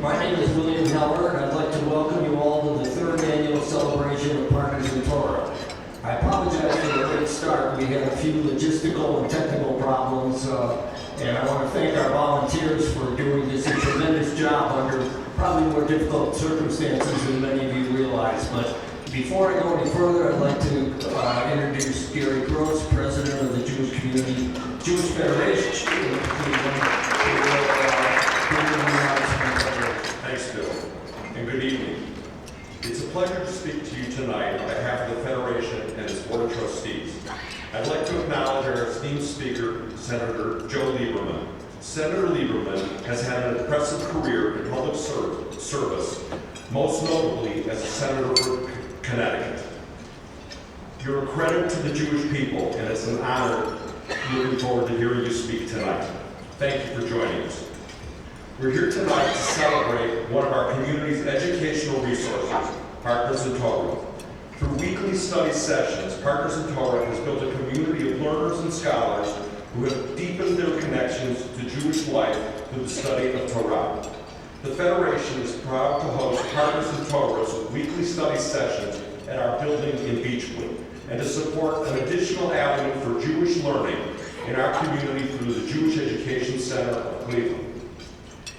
My name is William Heller, and I'd like to welcome you all to the third annual celebration of Partners in Torah. I apologize for the late start. We had a few logistical and technical problems, and I want to thank our volunteers for doing this a tremendous job under probably more difficult circumstances than many of you realize. But before I go any further, I'd like to introduce Gary Gross, President of the Jewish Federation. Thanks, Bill, and good evening. It's a pleasure to speak to you tonight on behalf of the Federation and its Board of Trustees. I'd like to acknowledge our esteemed speaker, Senator Joe Lieberman. Senator Lieberman has had an impressive career in public service, most notably as a senator for Connecticut. You're a credit to the Jewish people, and it's an honor looking forward to hearing you speak tonight. Thank you for joining us. We're here tonight to celebrate one of our community's educational resources, Partners in Torah. Through weekly study sessions, Partners in Torah has built a community of learners and scholars who have deepened their connections to Jewish life through the study of Torah. The Federation is proud to host Partners in Torah's weekly study sessions at our building in Beechwood, and to support an additional avenue for Jewish learning in our community through the Jewish Education Center of Cleveland.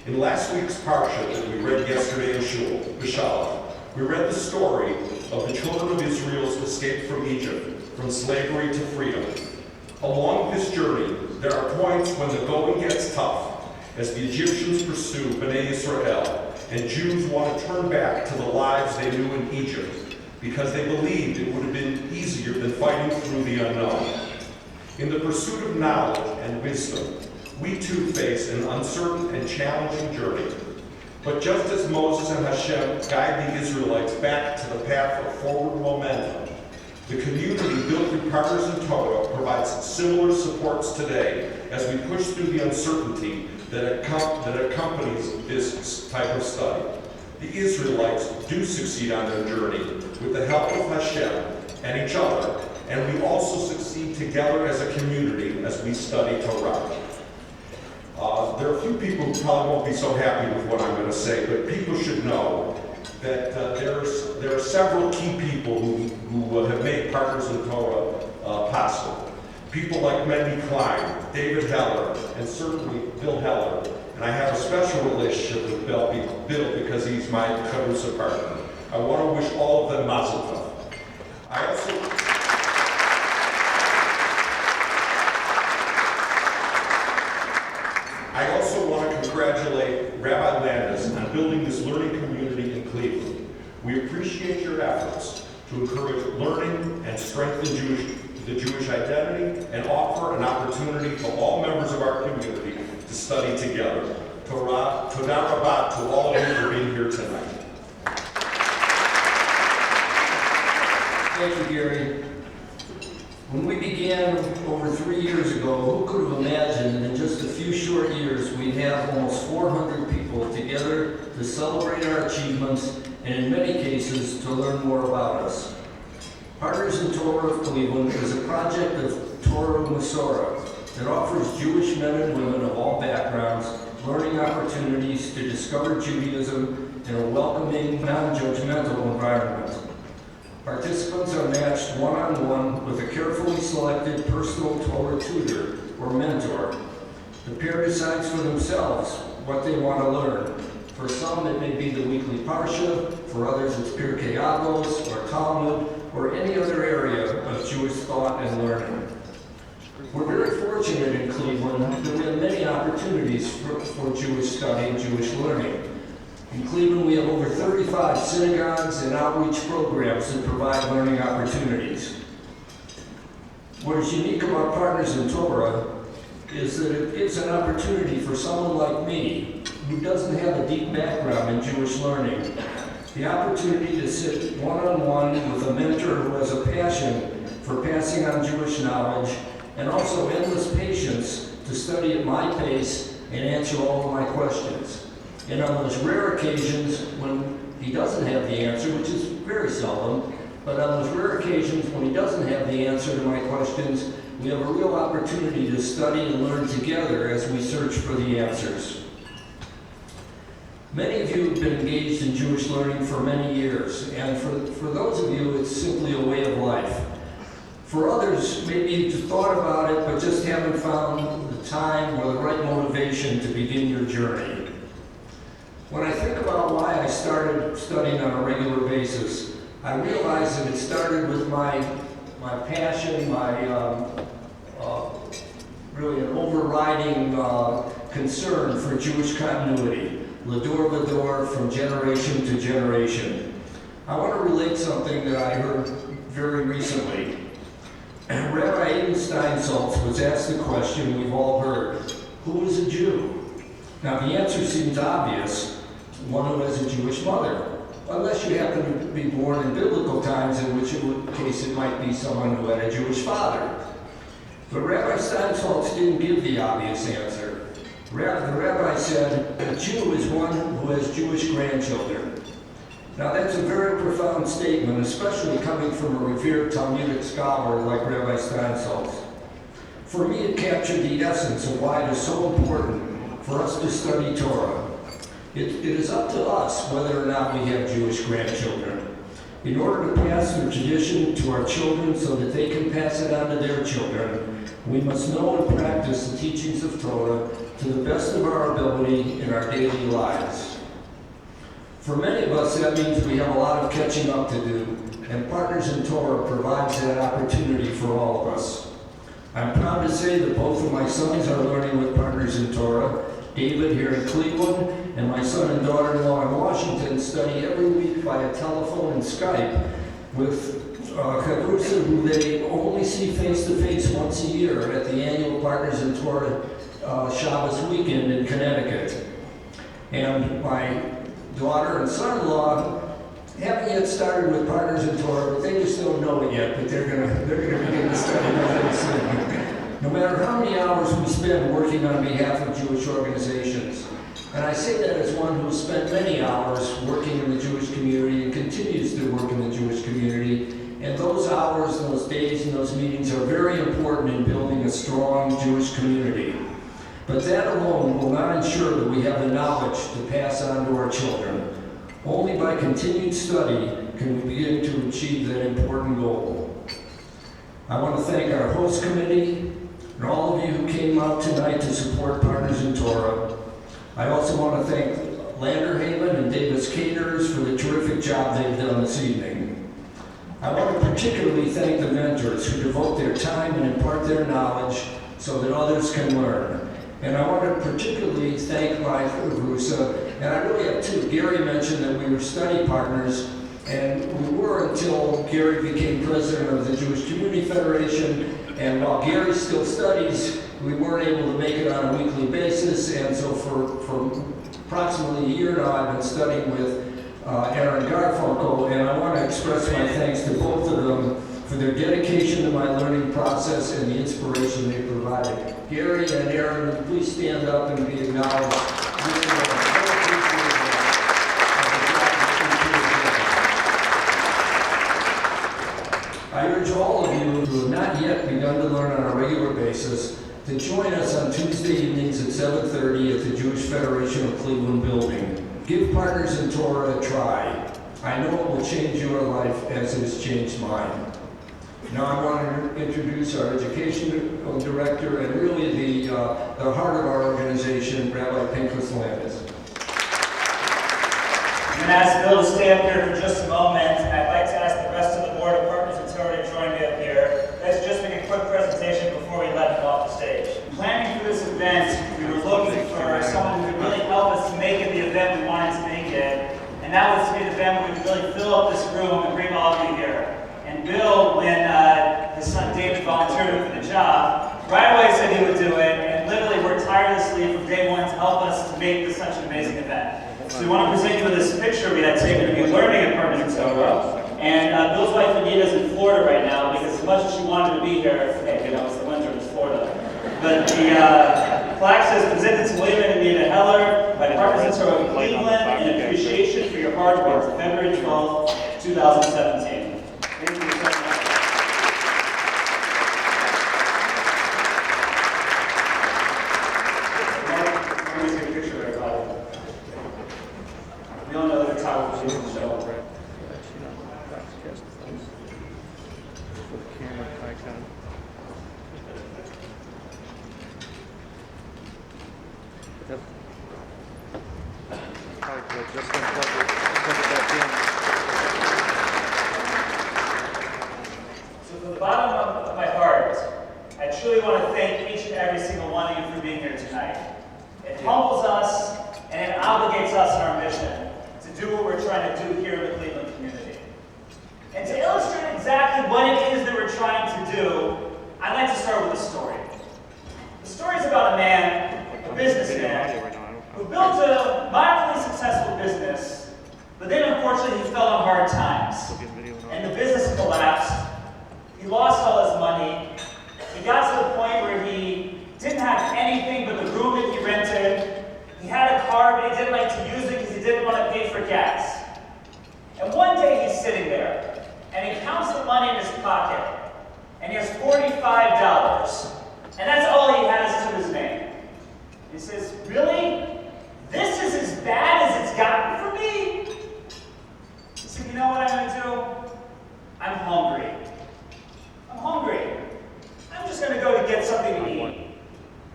In last week's parsha that we read yesterday in Shul, Bishalach, we read the story of the children of Israel's escape from Egypt, from slavery to freedom. Along this journey, there are points when the going gets tough, as the Egyptians pursue Bnei Israel, and Jews want to turn back to the lives they knew in Egypt, because they believed it would have been easier than fighting through the unknown. In the pursuit of knowledge and wisdom, we too face an uncertain and challenging journey. But just as Moses and Hashem guide the Israelites back to the path of forward momentum, the community built through Partners in Torah provides similar supports today as we push through the uncertainty that accompanies this type of study. The Israelites do succeed on their journey with the help of Hashem and each other, and we also succeed together as a community as we study Torah. There are a few people who probably won't be so happy with what I'm going to say, but people should know that there are several key people who have made Partners in Torah possible. People like Mendy Klein, David Heller, and certainly Bill Heller. And I have a special relationship with Bill because he's my Chavrusa partner. I want to wish all of them mazel tov. I also want to congratulate Rabbi Landis on building this learning community in Cleveland. We appreciate your efforts to encourage learning and strengthen the Jewish identity and offer an opportunity for all members of our community to study together. Torah, Toda Rabah to all of you for being here tonight. Thank you, Gary. When we began over 3 years ago, who could have imagined that in just a few short years we'd have almost 400 people together to celebrate our achievements and in many cases to learn more about us. Partners in Torah of Cleveland is a project of Torah Masorah that offers Jewish men and women of all backgrounds learning opportunities to discover Judaism in a welcoming, non-judgmental environment. Participants are matched one-on-one with a carefully selected personal Torah tutor or mentor. The pair decides for themselves what they want to learn. For some, it may be the weekly Parsha. For others, it's Pirkei Avos or Talmud or any other area of Jewish thought and learning. We're very fortunate in Cleveland that we have many opportunities for Jewish study and Jewish learning. In Cleveland, we have over 35 synagogues and outreach programs that provide learning opportunities. What is unique about Partners in Torah is that it gives an opportunity for someone like me who doesn't have a deep background in Jewish learning, the opportunity to sit one-on-one with a mentor who has a passion for passing on Jewish knowledge and also endless patience to study at my pace and answer all of my questions. And on those rare occasions when he doesn't have the answer, which is very seldom, but on those rare occasions when he doesn't have the answer to my questions, we have a real opportunity to study and learn together as we search for the answers. Many of you have been engaged in Jewish learning for many years, and for those of you, it's simply a way of life. For others, maybe you've thought about it, but just haven't found the time or the right motivation to begin your journey. When I think about why I started studying on a regular basis, I realize that it started with my passion, really an overriding concern for Jewish continuity, l'dor v'dor, from generation to generation. I want to relate something that I heard very recently. Rabbi Aiden Steinsaltz was asked the question we've all heard: who is a Jew? Now the answer seems obvious: one who has a Jewish mother, unless you happen to be born in biblical times, in which case it might be someone who had a Jewish father. But Rabbi Steinsaltz didn't give the obvious answer. The rabbi said, a Jew is one who has Jewish grandchildren. Now that's a very profound statement, especially coming from a revered Talmudic scholar like Rabbi Steinsaltz. For me, it captured the essence of why it is so important for us to study Torah. It is up to us whether or not we have Jewish grandchildren. In order to pass the tradition to our children so that they can pass it on to their children, we must know and practice the teachings of Torah to the best of our ability in our daily lives. For many of us, that means we have a lot of catching up to do, and Partners in Torah provides that opportunity for all of us. I'm proud to say that both of my sons are learning with Partners in Torah. David here in Cleveland, and my son and daughter-in-law in Washington study every week via telephone and Skype with Chavrusa, who they only see face-to-face once a year at the annual Partners in Torah Shabbos weekend in Connecticut. And my daughter and son-in-law haven't yet started with Partners in Torah, but they just don't know it yet, but they're gonna begin to study very soon. No matter how many hours we spend working on behalf of Jewish organizations, and I say that as one who spent many hours working in the Jewish community and continues to work in the Jewish community, and those hours, those days, and those meetings are very important in building a strong Jewish community. But that alone will not ensure that we have the knowledge to pass on to our children. Only by continued study can we begin to achieve that important goal. I want to thank our host committee and all of you who came out tonight to support Partners in Torah. I also want to thank Landerhaven and Davis Caterers for the terrific job they've done this evening. I want to particularly thank the mentors who devote their time and impart their knowledge so that others can learn. And I want to particularly thank my Chavrusa, and I really have two. Gary mentioned that we were study partners, and we were until Gary became president of the Jewish Community Federation. And while Gary still studies, we weren't able to make it on a weekly basis. And so for approximately a year now, I've been studying with Aaron Garfunkel, and I want to express my thanks to both of them for their dedication to my learning process and the inspiration they provided. Gary and Aaron, please stand up and be acknowledged. I urge all of you who have not yet begun to learn on a regular basis to join us on Tuesday evenings at 7:30 at the Jewish Federation of Cleveland building. Give Partners in Torah a try. I know it will change your life as it has changed mine. Now I want to introduce our education director and really the heart of our organization, Rabbi Pinchas Landis. I'm going to ask Bill to stay up here for just a moment. I'd like to ask the rest of the board of Partners in Torah to join me up here. Let's just make a quick presentation before we let him off the stage. Planning for this event, we were looking for someone who could really help us to make it the event we wanted to make it. And that was to be the event where we could really fill up this room and bring all of you here. And Bill, when his son David volunteered for the job, right away said he would do it, and literally worked tirelessly from day one to help us to make this such an amazing event. So we want to present you with this picture we had taken of you learning at Partners in Torah. And Bill's wife Anita is in Florida right now because as much as she wanted to be here, hey, you know, it's the winter, it's Florida. But the plaque says, presented to William and Anita Heller by Partners in Torah of Cleveland in appreciation for your hard work, February 12, 2017. Thank you so much. Let me take a picture of everybody. really want to thank each and every single one of you for being here tonight. It humbles us and it obligates us in our mission to do what we're trying to do here in the Cleveland community. And to illustrate exactly what it is that we're trying to do, I'd like to start with a story. The story is about a man, a businessman, who built a mildly successful business, but then unfortunately he fell on hard times. And the business collapsed. He lost all his money. He got to the point where he didn't have anything but the room that he rented. He had a car, but he didn't like to use it because he didn't want to pay for gas. And one day he's sitting there, and he counts the money in his pocket, and he has $45. And that's all he has to his name. He says, really? This is as bad as it's gotten for me? He said, you know what I'm going to do? I'm hungry. I'm hungry. I'm just going to go to get something to eat.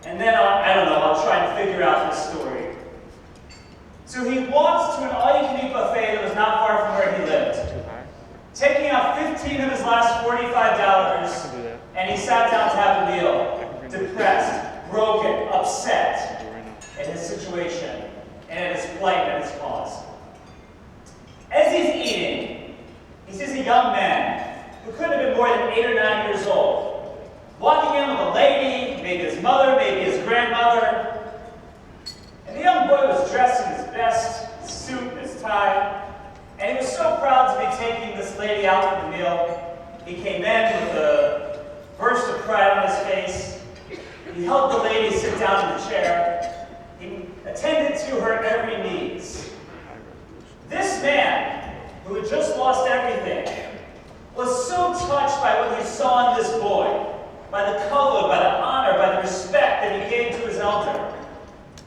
And then, I'll try and figure out this story. So he walks to an all-you-can-eat buffet that was not far from where he lived, taking out 15 of his last $45, and he sat down to have a meal, depressed, broken, upset at his situation, and at his plight and at his cause. As he's eating, he sees a young man who couldn't have been more than 8 or 9 years old, walking in with a lady, maybe his mother, maybe his grandmother. And the young boy was dressed in his best suit and his tie, and he was so proud to be taking this lady out for the meal. He came in with a burst of pride on his face. He helped the lady sit down in the chair. He attended to her every needs. This man, who had just lost everything, was so touched by what he saw in this boy, by the color, by the honor, by the respect that he gave to his elder,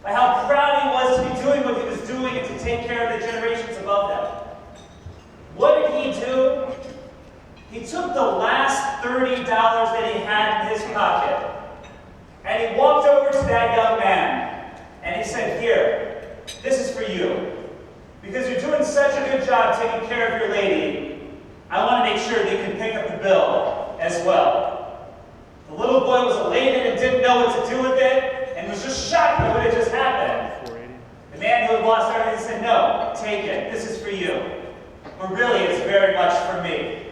by how proud he was to be doing what he was doing and to take care of the generations above them. What did he do? He took the last $30 that he had in his pocket, and he walked over to that young man, and he said, here, this is for you. Because you're doing such a good job taking care of your lady, I want to make sure that you can pick up the bill as well. The little boy was elated and didn't know what to do with it, and was just shocked by what had just happened. The man who had lost everything said, no, take it, this is for you. But really, it's very much for me.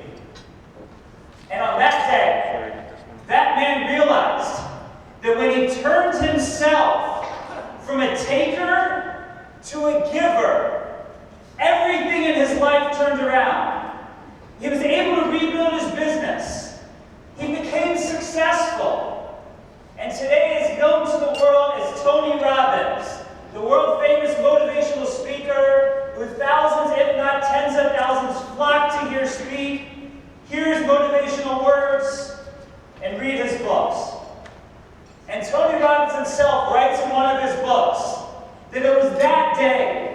And on that day, that man realized that when he turned himself from a taker to a giver, everything in his life turned around. He was able to rebuild his business. He became successful. And today is known to the world as Tony Robbins, the world-famous motivational speaker who thousands, if not tens of thousands, flock to hear speak, hear his motivational words, and read his books. And Tony Robbins himself writes in one of his books that it was that day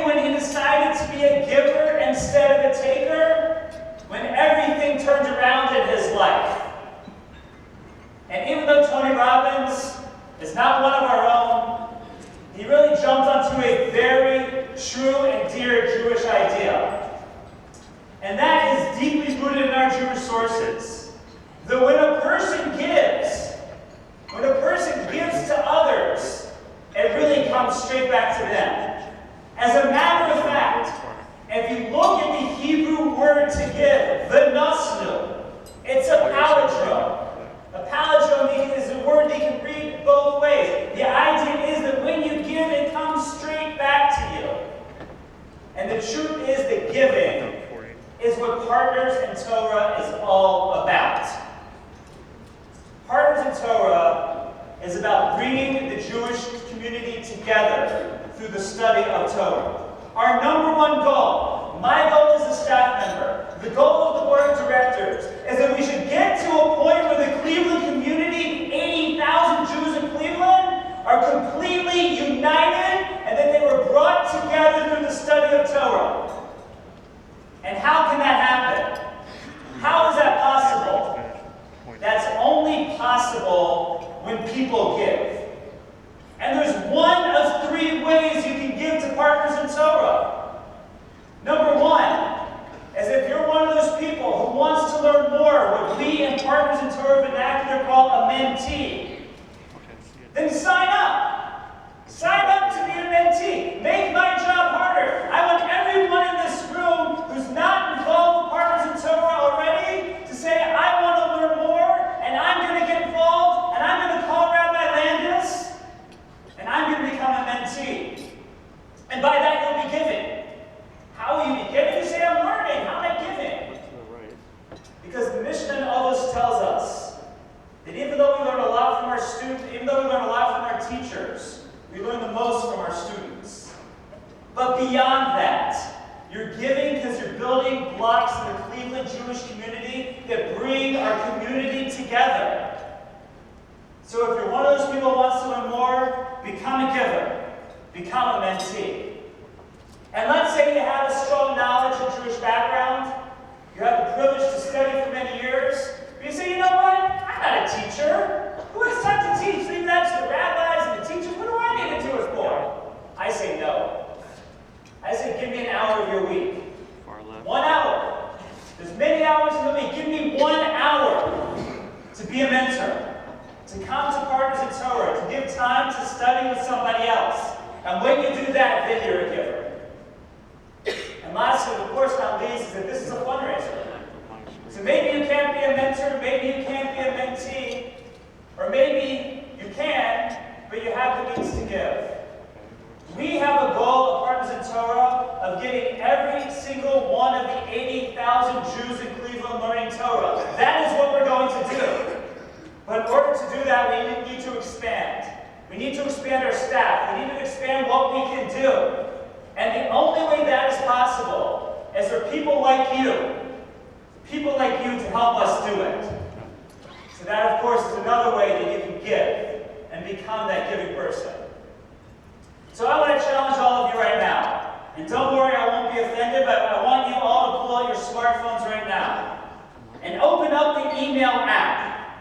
when he decided to be a giver instead of a taker, when everything turned around in his life. And even though Tony Robbins is not one of our own, he really jumped onto a very true and dear Jewish idea. And that is deeply rooted in our Jewish sources. That when a person gives to others, it really comes straight back to them. As a matter of fact, if you look at the Hebrew word to give, v'nasnu, it's a palindrome. A palindrome is a word that you can read both ways. The idea is that when you give, it comes straight back to you. And the truth is that giving is what Partners in Torah is all about. Partners in Torah is about bringing the Jewish community together through the study of Torah. Our number one goal, my goal as a staff member, the goal of the board of directors, is that we should get to a point where the Cleveland community, 80,000 Jews in Cleveland, are completely united and that they were brought together through the study of Torah. And how can that happen? How is that possible? That's only possible when people give. And there's one of 3 ways you can give to Partners in Torah. Number one is blocks in the Cleveland Jewish community that bring our community together. So if you're one of those people who wants to learn more, become a giver, become a mentee. And let's say you have a strong knowledge of Jewish background, you have the privilege to study for many years, but you say, you know what, I'm not a teacher. Who has time to teach? Leave that to the rabbis and the teachers. What do I need to do it for? I say no. I say give me an hour of your week. 1 hour. There's many hours in the week. Give me 1 hour to be a mentor, to come to Partners in Torah, to give time to study with somebody else. And when you do that, then you're a giver. And lastly, of course not least, is that this is a fundraiser. So maybe you can't be a mentor, maybe you can't be a mentee, or maybe you can, but you have the means to give. We have a goal at Partners in Torah of getting every single one of the 80,000 Jews in Cleveland learning Torah. That is what we're going to do. But in order to do that, we need to expand. We need to expand our staff. We need to expand what we can do. And the only way that is possible is for people like you to help us do it. So that, of course, is another way that you can give and become that giving person. So I want to challenge all of you right now. And don't worry, I won't be offended, but I want you all to pull out your smartphones right now and open up the email app.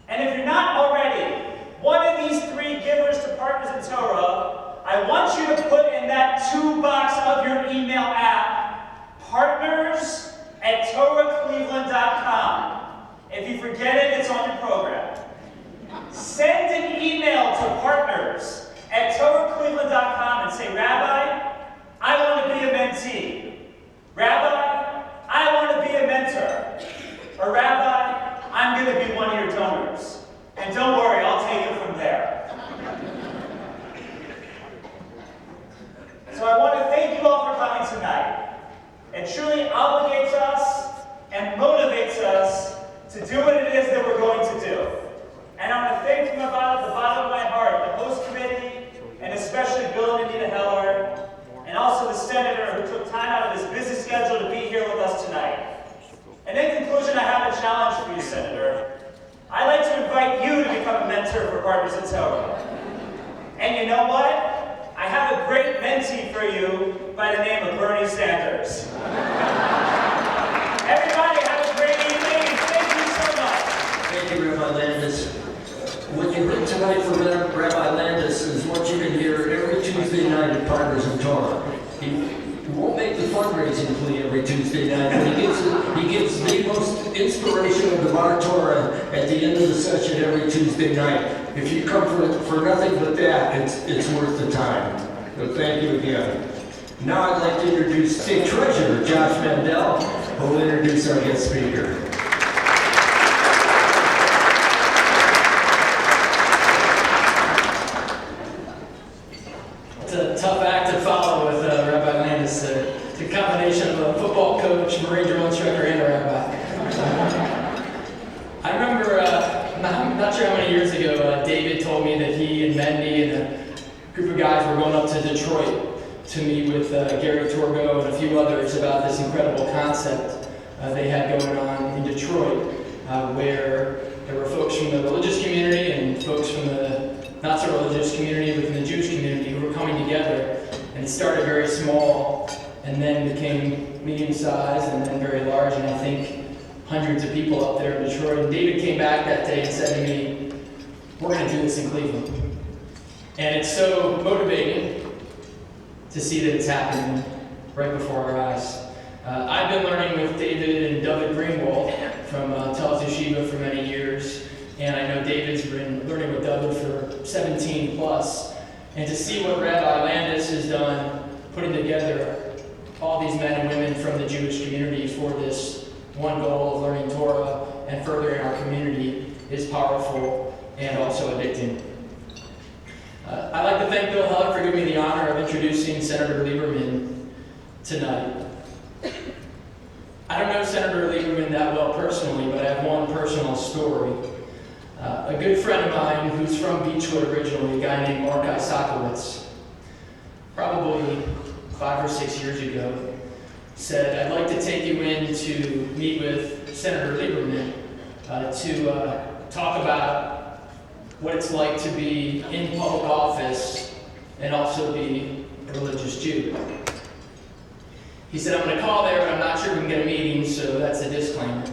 And if you're not already one of these 3 givers to Partners in Torah, I want you to put in that to box of your email app, partners@torahcleveland.com. If you forget it, it's on your program. Send an email to partners@torahcleveland.com and say, Rabbi, I want to be a mentee. Rabbi, I want to be a mentor. Or Rabbi, I'm going to be one of your donors. And don't worry, I'll take it from there. So I want to thank you all for coming tonight. It truly obligates us and motivates us to do what it is that we're going to do. And I want to thank from the bottom of my heart the host committee, and especially Bill and Anita Heller, and also the senator who took time out of his busy schedule to be here with us tonight. And in conclusion, I have a challenge for you, Senator. I'd like to invite you to become a mentor for Partners in Torah. And you know what? I have a great mentee for you by the name of Bernie Sanders. Everybody have a great evening, and thank you so much. Thank you, Rabbi Landis. What you heard tonight from Rabbi Landis is what you can hear every Tuesday night at Partners in Torah. He won't make the fundraising plea every Tuesday night, but he gives the most inspirational Devar Torah at the end of the session every Tuesday night. If you come for nothing but that, it's worth the time. So thank you again. Now I'd like to introduce State Treasurer Josh Mandel, who will introduce our guest speaker. It's a tough act to follow with Rabbi Landis. It's a combination of a football coach, Marine drill instructor, and a rabbi. I remember, I'm not sure how many years ago, David told me that he and Mendy and a group of guys were going up to Detroit to meet with Gary Torgo and a few others about this incredible concept they had going on in Detroit, where there were folks from the religious community and folks from the not so religious community within the Jewish community who were coming together. And it started very small and then became medium-sized and then very large, and I think hundreds of people up there in Detroit. And David came back that day and said to me, we're going to do this in Cleveland. And it's so motivating to see that it's happening right before our eyes. I've been learning with David and David Greenwald from Tel Yeshiva for many years, and I know David's been learning with David for 17 plus. And to see what Rabbi Landis has done, putting together all these men and women from the Jewish community for this one goal of learning Torah and furthering our community is powerful and also addicting. I'd like to thank Bill Heller for giving me the honor of introducing Senator Lieberman tonight. I don't know Senator Lieberman that well personally, but I have one personal story. A good friend of mine who's from Beechwood originally, a guy named Mark Isakowitz, probably 5 or 6 years ago, said, I'd like to take you in to meet with Senator Lieberman to talk about what it's like to be in public office and also be a religious Jew. He said, I'm going to call there, but I'm not sure we can get a meeting, so that's a disclaimer.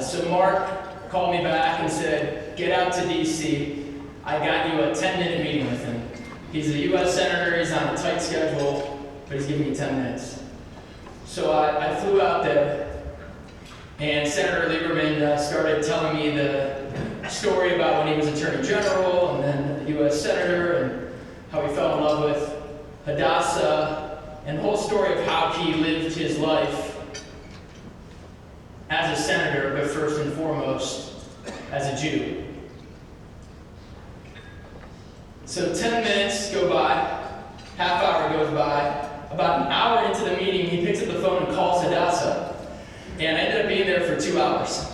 So Mark called me back and said, get out to D.C. I got you a 10-minute meeting with him. He's a U.S. Senator, he's on a tight schedule, but he's giving me 10 minutes. So I flew out there, and Senator Lieberman started telling me the story about when he was Attorney General, and then the U.S. Senator, and how he fell in love with Hadassah, and the whole story of how he lived his life as a senator, but first and foremost, as a Jew. So 10 minutes go by, half hour goes by, about an hour into the meeting, he picks up the phone and calls Hadassah, and I ended up being there for 2 hours.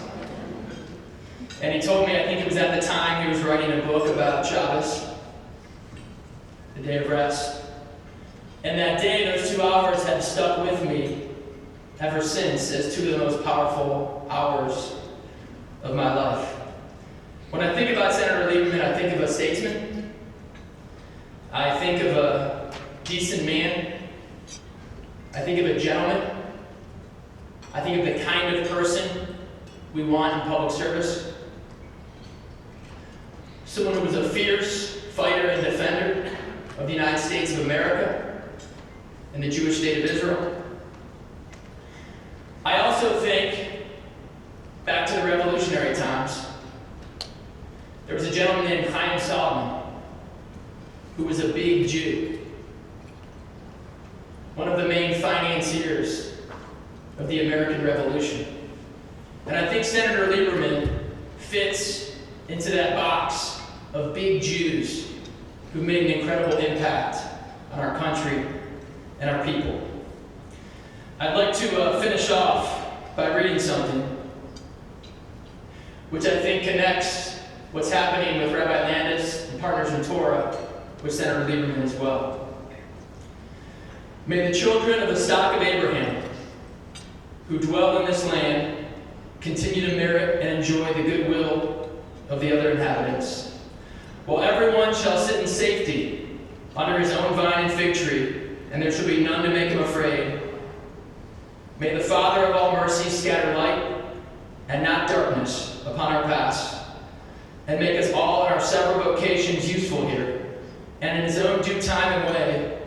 And he told me, I think it was at the time he was writing a book about Shabbos, the day of rest. And that day, those 2 hours have stuck with me ever since as two of the most powerful hours of my life. When I think about Senator Lieberman, I think of a statesman. I think of a decent man. I think of a gentleman. I think of the kind of person we want in public service. Someone who was a fierce fighter and defender of the United States of America and the Jewish state of Israel. I also think back to the revolutionary times. There was a gentleman named Chaim Solomon who was a big Jew, one of the main financiers of the American Revolution. And I think Senator Lieberman fits into that box of big Jews who made an incredible impact on our country and our people. I'd like to finish off by reading something which I think connects what's happening with Rabbi Landis and Partners in Torah with Senator Lieberman as well. May the children of the stock of Abraham who dwell in this land continue to merit and enjoy the goodwill of the other inhabitants, while everyone shall sit in safety under his own vine and fig tree, and there shall be none to make him afraid. May the Father of all mercy scatter light and not darkness upon our paths, and make us all in our several vocations useful here, and in his own due time and way,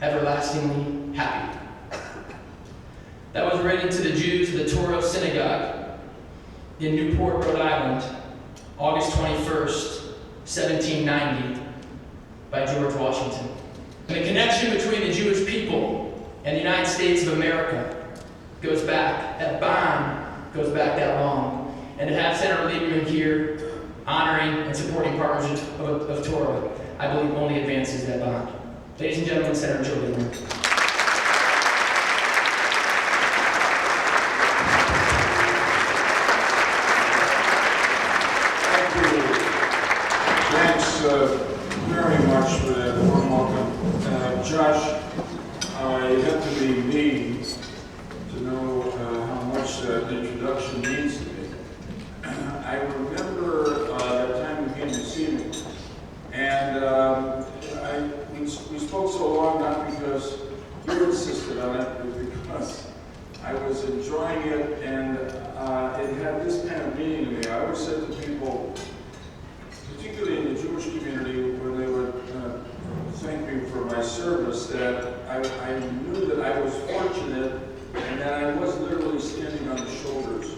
everlastingly happy. That was written to the Jews of the Torah Synagogue in Newport, Rhode Island, August 21st, 1790, by George Washington. And the connection between the Jewish people and the United States of America goes back, that bond goes back that long. And to have Senator Lieberman here honoring and supporting Partners of Torah, I believe only advances that bond. Ladies and gentlemen, Senator Joe Lieberman. Thank you. Thanks very much for that warm welcome. Josh, you have to be me to know how much that introduction means to me. I remember that time you came to see me, and we spoke so long not because you insisted on it, but because I was enjoying it, and it had this kind of meaning to me. I always said to people, particularly in the Jewish community, when they would thank me for my service, that I knew that I was fortunate and that I was literally standing on the shoulders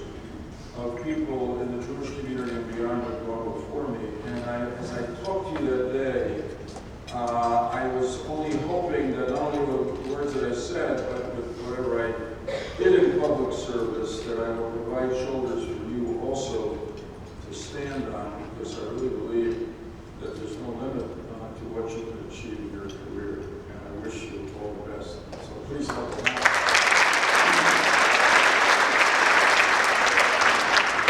of people in the Jewish community and beyond that gone before me. And as I talked to you that day, I was only hoping that not only the words that I said, but with whatever I did in public service, that I would provide shoulders for you also to stand on, because I really believe that there's no limit to what you can achieve in your career. And I wish you all the best. So please help me out.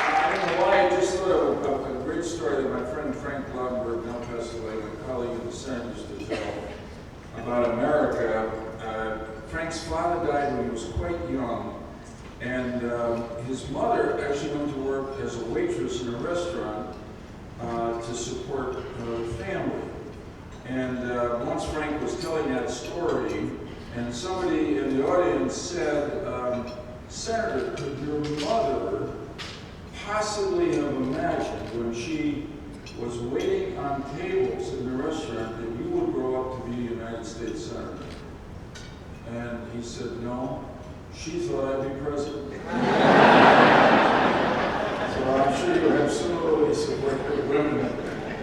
I don't know why, I just thought of a great story that my friend Frank Glaubenberg, now passed away, my colleague in the Senate, used to tell about America. Frank's father died when he was quite young, and And his mother actually went to work as a waitress in a restaurant to support her family. And once Frank was telling that story, and somebody in the audience said, Senator, could your mother possibly have imagined when she was waiting on tables in the restaurant that you would grow up to be a United States Senator? And he said, no, she thought I'd be president. So I'm sure you have similarly supportive women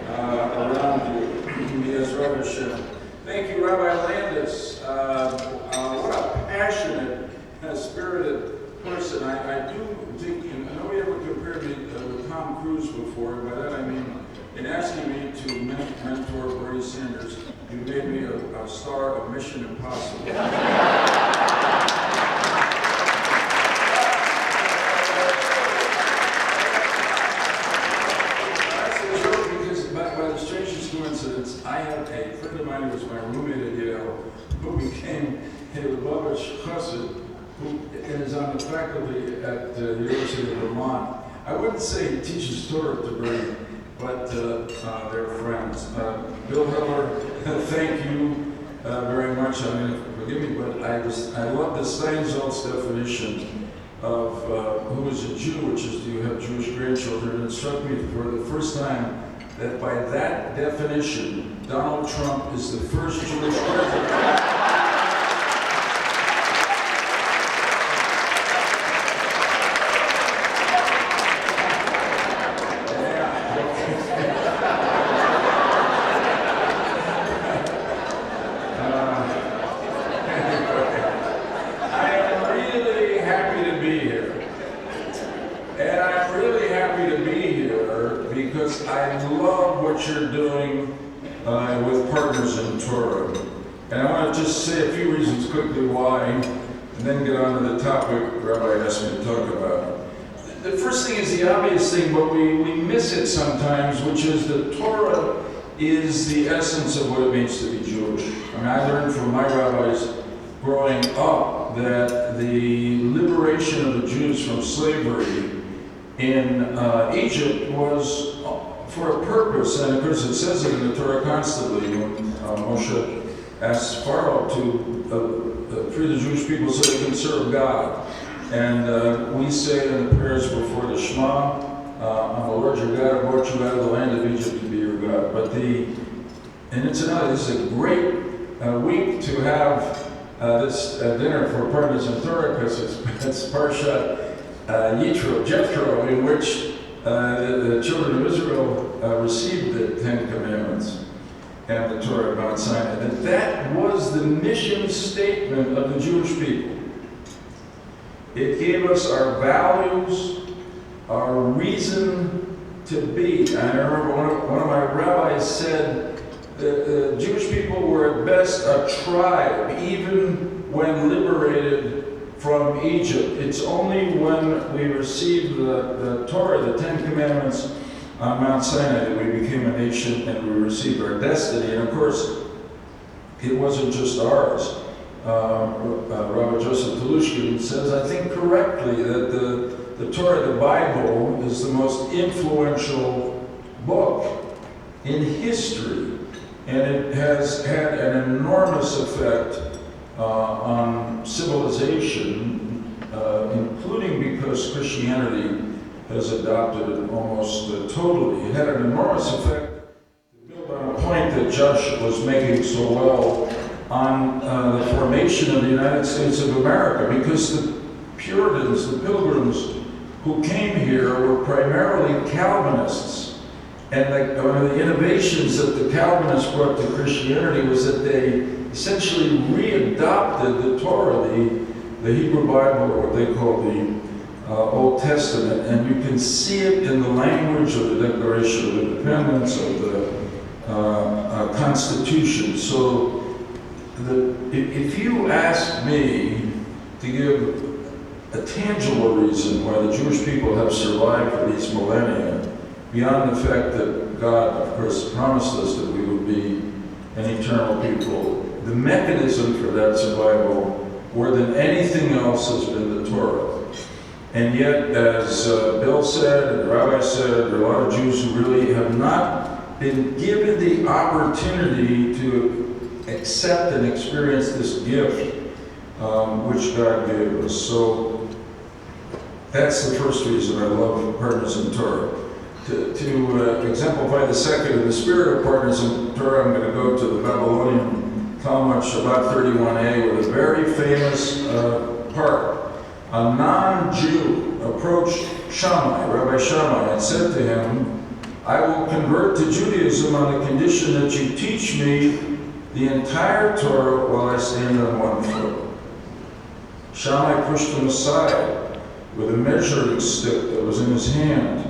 around you. Yes, Rabbi Shem. Thank you, Rabbi Landis. What a passionate, spirited person. I do think, and I know we haven't compared me with Tom Cruise before, and by that I mean, in asking me to mentor Bernie Sanders, you made me a star of Mission Impossible. By the strangest coincidence, I have a friend of mine who was my roommate at Yale, who became a Lubavitch Chassid, who is on the faculty at the University of Vermont. I wouldn't say he teaches Torah to Bernie, but they're friends. Bill Heller, thank you very much. I mean, forgive me, but I love the Steinsaltz definition of who is a Jew, which is, do you have Jewish grandchildren? It struck me for the first time that by that definition, Donald Trump is the first Jewish president. Because I love what you're doing with Partners in Torah. And I want to just say a few reasons quickly why, and then get on to the topic Rabbi asked me to talk about. The first thing is the obvious thing, but we miss it sometimes, which is that Torah is the essence of what it means to be Jewish. I mean, I learned from my rabbis growing up that the liberation of the Jews from slavery in Egypt was for a purpose, and of course it says it in the Torah constantly when Moshe asks Pharaoh to free the Jewish people so they can serve God. And we say in the prayers before the Shema, I'm the Lord your God, I brought you out of the land of Egypt to be your God. And this is a great week to have this dinner for Partners in Torah, because it's Parshat Jethro, in which the children of Israel received the Ten Commandments and the Torah of Mount Sinai. And that was the mission statement of the Jewish people. It gave us our values, our reason to be. I remember one of my rabbis said the Jewish people were at best a tribe, even when liberated from Egypt. It's only when we received the Torah, the Ten Commandments on Mount Sinai, that we became a nation and we received our destiny. And of course, it wasn't just ours. Rabbi Joseph Telushkin says, I think correctly, that the Torah, the Bible, is the most influential book in history. And it has had an enormous effect on civilization, including because Christianity has adopted it almost totally. It had an enormous effect, to build on a point that Josh was making so well, on the formation of the United States of America, because the Puritans, the Pilgrims who came here were primarily Calvinists. And one of the innovations that the Calvinists brought to Christianity was that they essentially readopted the Torah, the Hebrew Bible, or what they call the Old Testament, and you can see it in the language of the Declaration of Independence, of the Constitution. So if you ask me to give a tangible reason why the Jewish people have survived for these millennia, beyond the fact that God, of course, promised us that we would be an eternal people, the mechanism for that survival, more than anything else, has been the Torah. And yet, as Bill said, and the rabbi said, there are a lot of Jews who really have not been given the opportunity to accept and experience this gift which God gave us. So that's the first reason I love Partners in Torah. To exemplify the second, in the spirit of Partners in Torah, I'm going to go to the Babylonian Talmud, Shabbat 31a, with a very famous part. A non-Jew approached Shammai, Rabbi Shammai, and said to him, I will convert to Judaism on the condition that you teach me the entire Torah while I stand on one foot. Shammai pushed him aside with a measuring stick that was in his hand.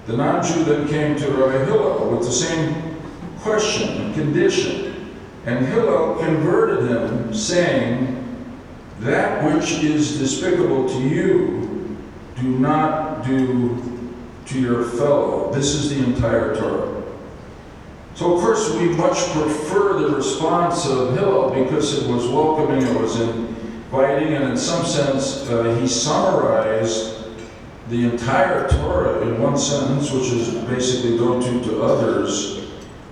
The non-Jew then came to Rabbi Hillel with the same question and condition, and Hillel converted him, saying, that which is despicable to you, do not do to your fellow. This is the entire Torah. So of course we much prefer the response of Hillel because it was welcoming, it was inviting, and in some sense he summarized the entire Torah in one sentence, which is basically don't do to others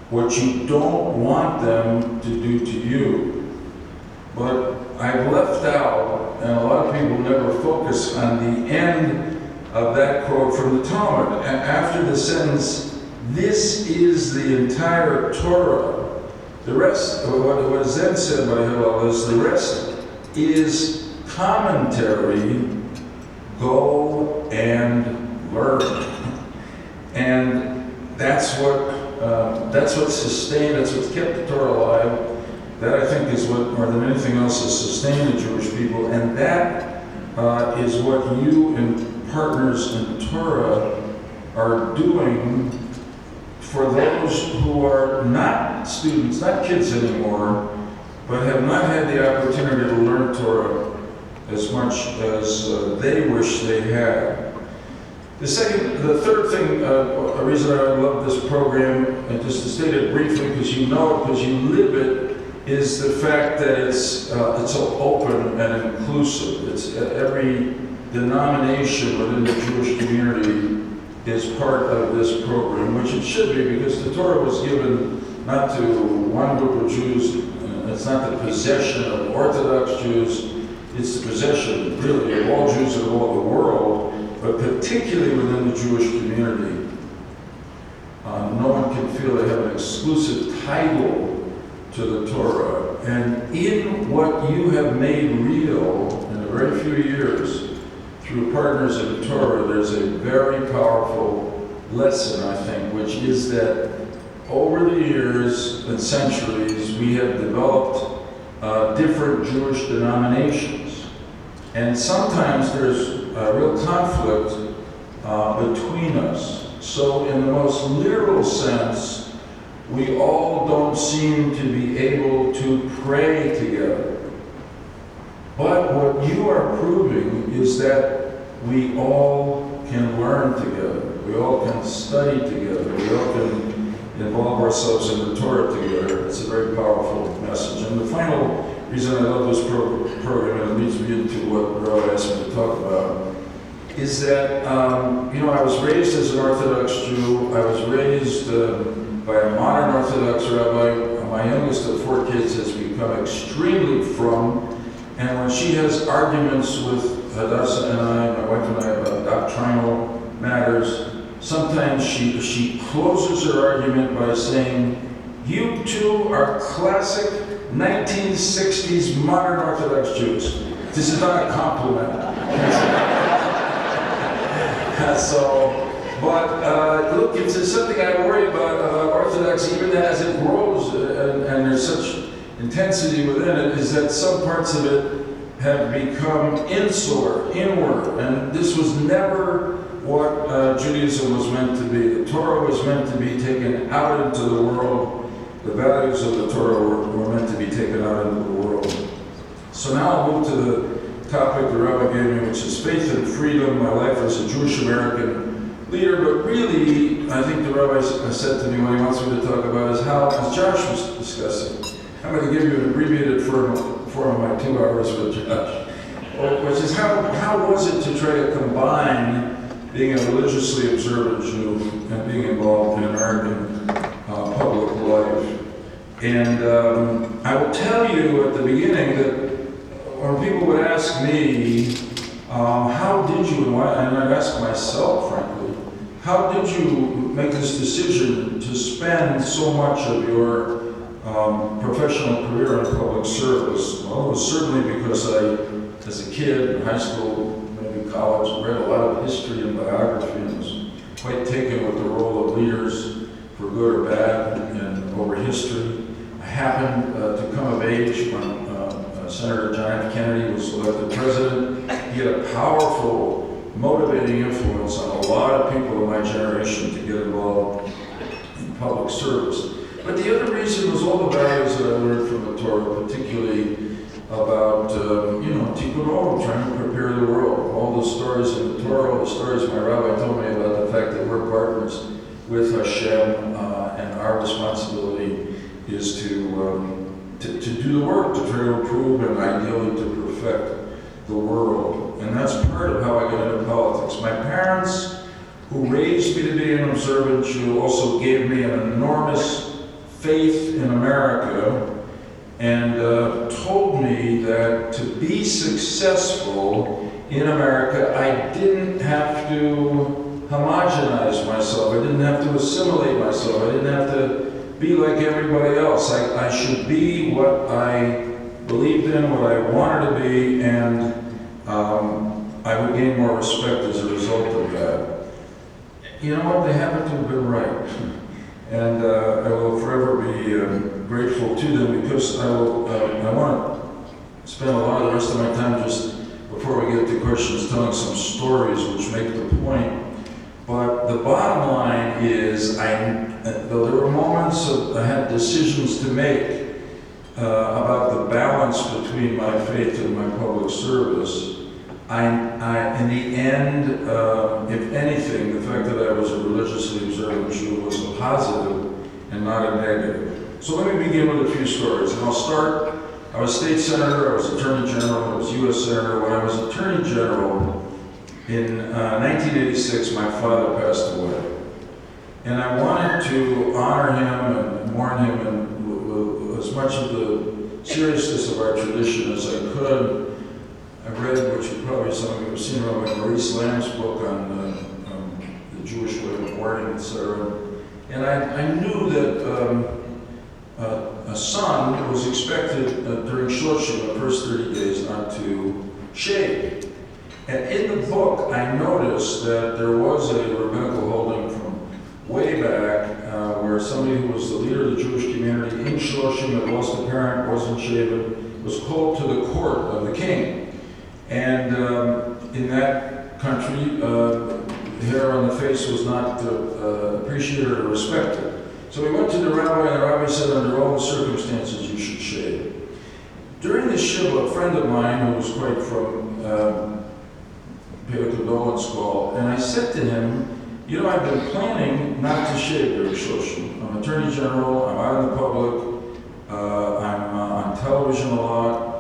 what you don't want them to do to you. But I've left out, and a lot of people never focus on the end of that quote from the Talmud. After the sentence, this is the entire Torah, the rest, what is then said by Hillel is, the rest is commentary, go and learn. And that's what's sustained, that's what's kept the Torah alive. That, I think, is what, more than anything else, has sustained the Jewish people, and that is what you and Partners in Torah are doing for those who are not students, not kids anymore, but have not had the opportunity to learn Torah as much as they wish they had. The third thing, a reason I love this program, and just to state it briefly, because you know it, because you live it, is the fact that it's so open and inclusive. It's every denomination within the Jewish community is part of this program, which it should be, because the Torah was given not to one group of Jews. It's not the possession of Orthodox Jews. It's the possession, really, of all Jews in all the world, but particularly within the Jewish community. No one can feel they have an exclusive title to the Torah. And in what you have made real in a very few years through Partners in Torah, there's a very powerful lesson, I think, which is that over the years and centuries, we have developed different Jewish denominations. And sometimes there's a real conflict between us. So in the most literal sense, we all don't seem to be able to pray together. But what you are proving is that we all can learn together. We all can study together. We all can involve ourselves in the Torah together. It's a very powerful message. And the final reason I love this program, and it leads me into what Rabbi asked me to talk about, is that, I was raised as an Orthodox Jew. I was raised by a modern Orthodox rabbi. My youngest of 4 kids has become extremely frum, and when she has arguments with Hadassah and I, my wife and I, about doctrinal matters, sometimes she closes her argument by saying, you two are classic 1960s modern Orthodox Jews. This is not a compliment. Look, it's something I worry about Orthodox, even as it grows and there's such intensity within it, is that some parts of it have become insular, inward, and this was never what Judaism was meant to be. The Torah was meant to be taken out into the world. The values of the Torah were meant to be taken out into the world. So now I'll move to the topic the Rabbi gave me, which is faith and freedom, my life as a Jewish American leader. But really, I think the Rabbi said to me what he wants me to talk about is how, as Josh was discussing, I'm going to give you an abbreviated form of my 2 hours with Josh. which is how was it to try to combine being a religiously observant Jew and being involved in American public life? And I will tell you at the beginning that when people would ask me, how did you, and I'd ask myself, frankly, how did you make this decision to spend so much of your professional career in public service? Well, it was certainly because I, as a kid in high school, maybe college, read a lot of history and biography and was quite taken with the role of leaders for good or bad and over history. I happened to come of age when Senator John F. Kennedy was elected president. He had a powerful, motivating influence on a lot of people of my generation to get involved in public service. But the other reason was all the values that I learned from the Torah, particularly about, tikkun olam, trying to prepare the world. All the stories in the Torah, all the stories my rabbi told me about the fact that we're partners with Hashem, and our responsibility is to do the work, to try to improve and ideally to perfect the world. And that's part of how I got into politics. My parents, who raised me to be an observant Jew, also gave me an enormous faith in America and told me that to be successful in America, I didn't have to homogenize myself. I didn't have to assimilate myself. I didn't have to be like everybody else. I should be what I believed in, what I wanted to be, and I would gain more respect as a result of that. You know what? They happen to have been right. And I will forever be grateful to them because I want to spend a lot of the rest of my time just before we get to questions telling some stories which make the point. But the bottom line is, though there were moments I had decisions to make about the balance between my faith and my public service, in the end, if anything, the fact that I was a religiously observant Jew was a positive and not a negative. So let me begin with a few stories. And I'll start, I was state senator, I was attorney general, I was U.S. senator. When I was attorney general, in 1986, my father passed away. And I wanted to honor him and mourn him and with as much of the seriousness of our tradition as I could. I read, which you probably some of you have seen, Rabbi Maurice Lamb's book on the Jewish way of mourning, etc. And I knew that a son was expected during Shloshim, the first 30 days, not to shave. And in the book, I noticed that there was a rabbinical holding from way back where somebody who was the leader of the Jewish community in Shloshim had lost a parent, wasn't shaven, was called to the court of the king. And in that country, hair on the face was not appreciated or respected. So we went to the rabbi, and the rabbi said, under all the circumstances, you should shave. During the shiva, a friend of mine who was quite from Dolan's call, and I said to him, I've been planning not to shave during Shloshim. I'm Attorney General, I'm out in the public, I'm on television a lot.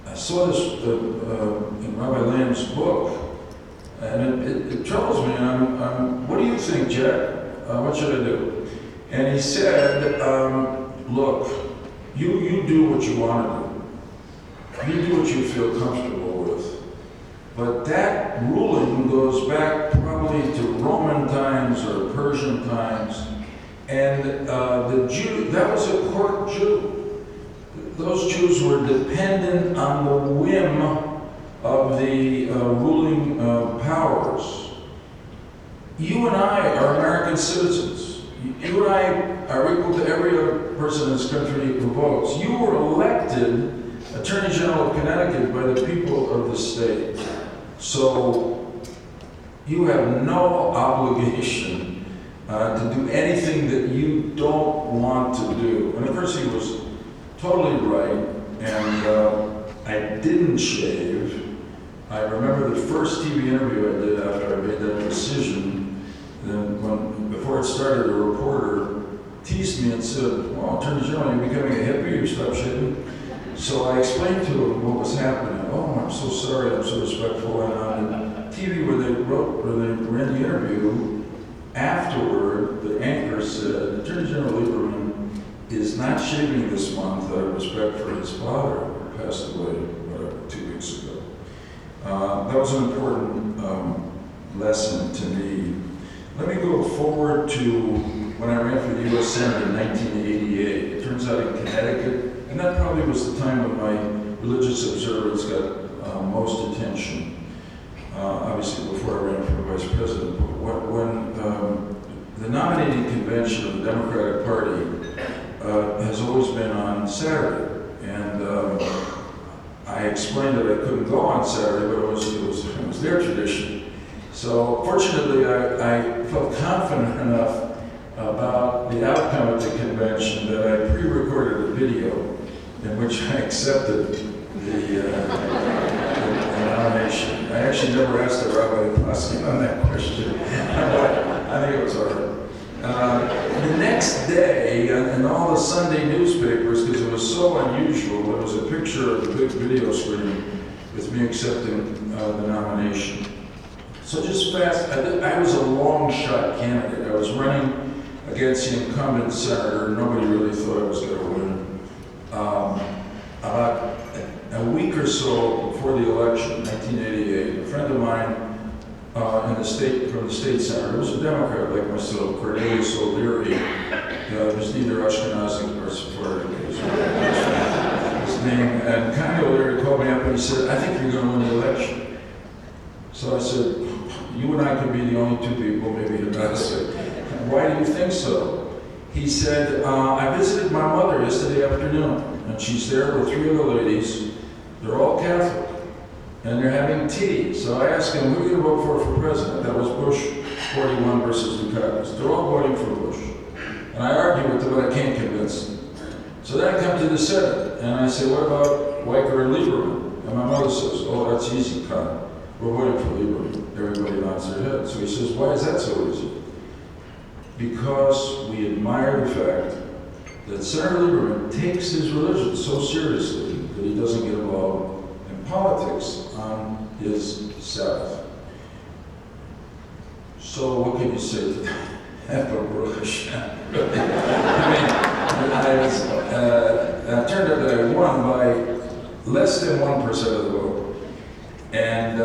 I saw this in Rabbi Lamb's book, and it troubles me, and what do you think, Jack? What should I do? And he said, look, you do what you want to do. You do what you feel comfortable with. But that ruling goes back probably to Roman times or Persian times. And the Jew, that was a court Jew. Those Jews were dependent on the whim of the ruling powers. You and I are American citizens. You and I are equal to every other person in this country who votes. You were elected Attorney General of Connecticut by the people of the state. So you have no obligation to do anything that you don't want to do. And of course he was totally right, and I didn't shave. I remember the first TV interview I did after I made that decision, and before it started, a reporter teased me and said, well, Attorney General, you're becoming a hippie, you stopped shaving? So I explained to him what was happening. oh, I'm so sorry, I'm so respectful. And on TV, when they ran the interview, afterward, the anchor said, Attorney General Lieberman is not shaving this month out of respect for his father, who passed away, whatever, 2 weeks ago. That was an important lesson to me. Let me go forward to when I ran for the U.S. Senate in 1988. It turns out in Connecticut, and that probably was the time when my religious observance got most attention. Obviously before I ran for vice president, but when the nominating convention of the Democratic Party has always been on Saturday, and I explained that I couldn't go on Saturday, but it was their tradition. So fortunately, I felt confident enough about the outcome of the convention that I pre-recorded a video in which I accepted the nomination. I actually never asked the Rabbi Plaskin on that question, but I think it was all right. The next day, in all the Sunday newspapers, because it was so unusual, there was a picture of the big video screen with me accepting the nomination. So just fast, I was a long shot candidate. I was running against the incumbent senator. Nobody really thought I was going to win. About a week or so before the election, 1988, a friend of mine from the state Senate, was a Democrat like myself, Cornelius O'Leary, was neither Ashkenazi nor Sephardic, his name, and Connie O'Leary called me up and he said, I think you're going to win the election. So I said, you and I could be the only two people, maybe not. I said, why do you think so? He said, I visited my mother yesterday afternoon, and she's there with 3 other ladies. They're all Catholic, and they're having tea. So I asked him, who are you going to vote for president? That was Bush 41 versus Dukakis. They're all voting for Bush. And I argued with them, but I can't convince them. So then I come to the Senate, and I say, what about Weicker and Lieberman? And my mother says, oh, that's easy, Con. We're voting for Lieberman. Everybody nods their head. So he says, why is that so easy? Because we admire the fact that Senator Lieberman takes his religion so seriously that he doesn't get involved in politics on his Sabbath. So what can you say to that? It turned out that I won by less than 1% of the vote. And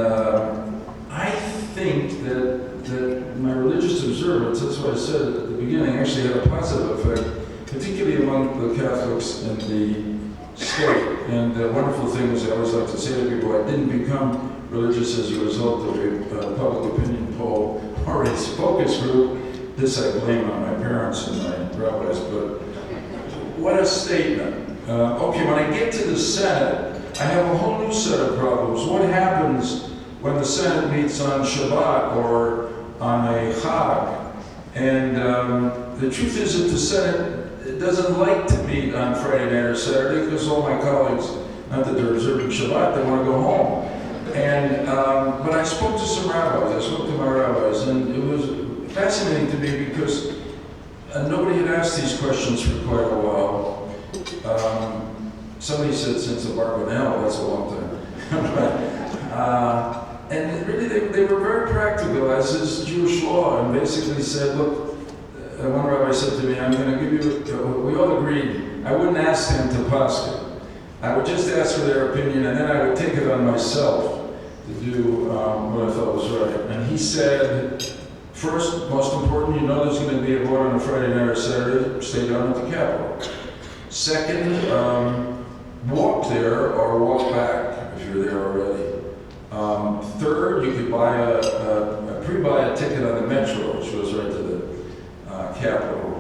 I think that my religious observance, that's what I said at the beginning, actually had a positive effect, particularly among the Catholics in the state. And the wonderful thing is, I always like to say to people, I didn't become religious as a result of a public opinion poll or a focus group. This I blame on my parents and my rabbis, but what a statement. Okay, when I get to the Senate, I have a whole new set of problems. What happens when the Senate meets on Shabbat or on a Chag? And the truth is that the Senate doesn't like to meet on Friday night or Saturday because all my colleagues, not that they're observing Shabbat, they want to go home. And but I spoke to some rabbis. I spoke to my rabbis, and it was fascinating to me because nobody had asked these questions for quite a while. Somebody said since the Barbanel, that's a long time. And really they were very practical, as is Jewish law, and basically said, look, one rabbi said to me, I'm going to give you, we all agreed, I wouldn't ask them to paskin. I would just ask for their opinion, and then I would take it on myself to do what I thought was right. And he said, first, most important, you know there's going to be a vote on a Friday night or Saturday, stay down at the Capitol. Second, walk there or walk back if you're there already. Third, you could pre-buy a ticket on the Metro, which goes right to the Capitol.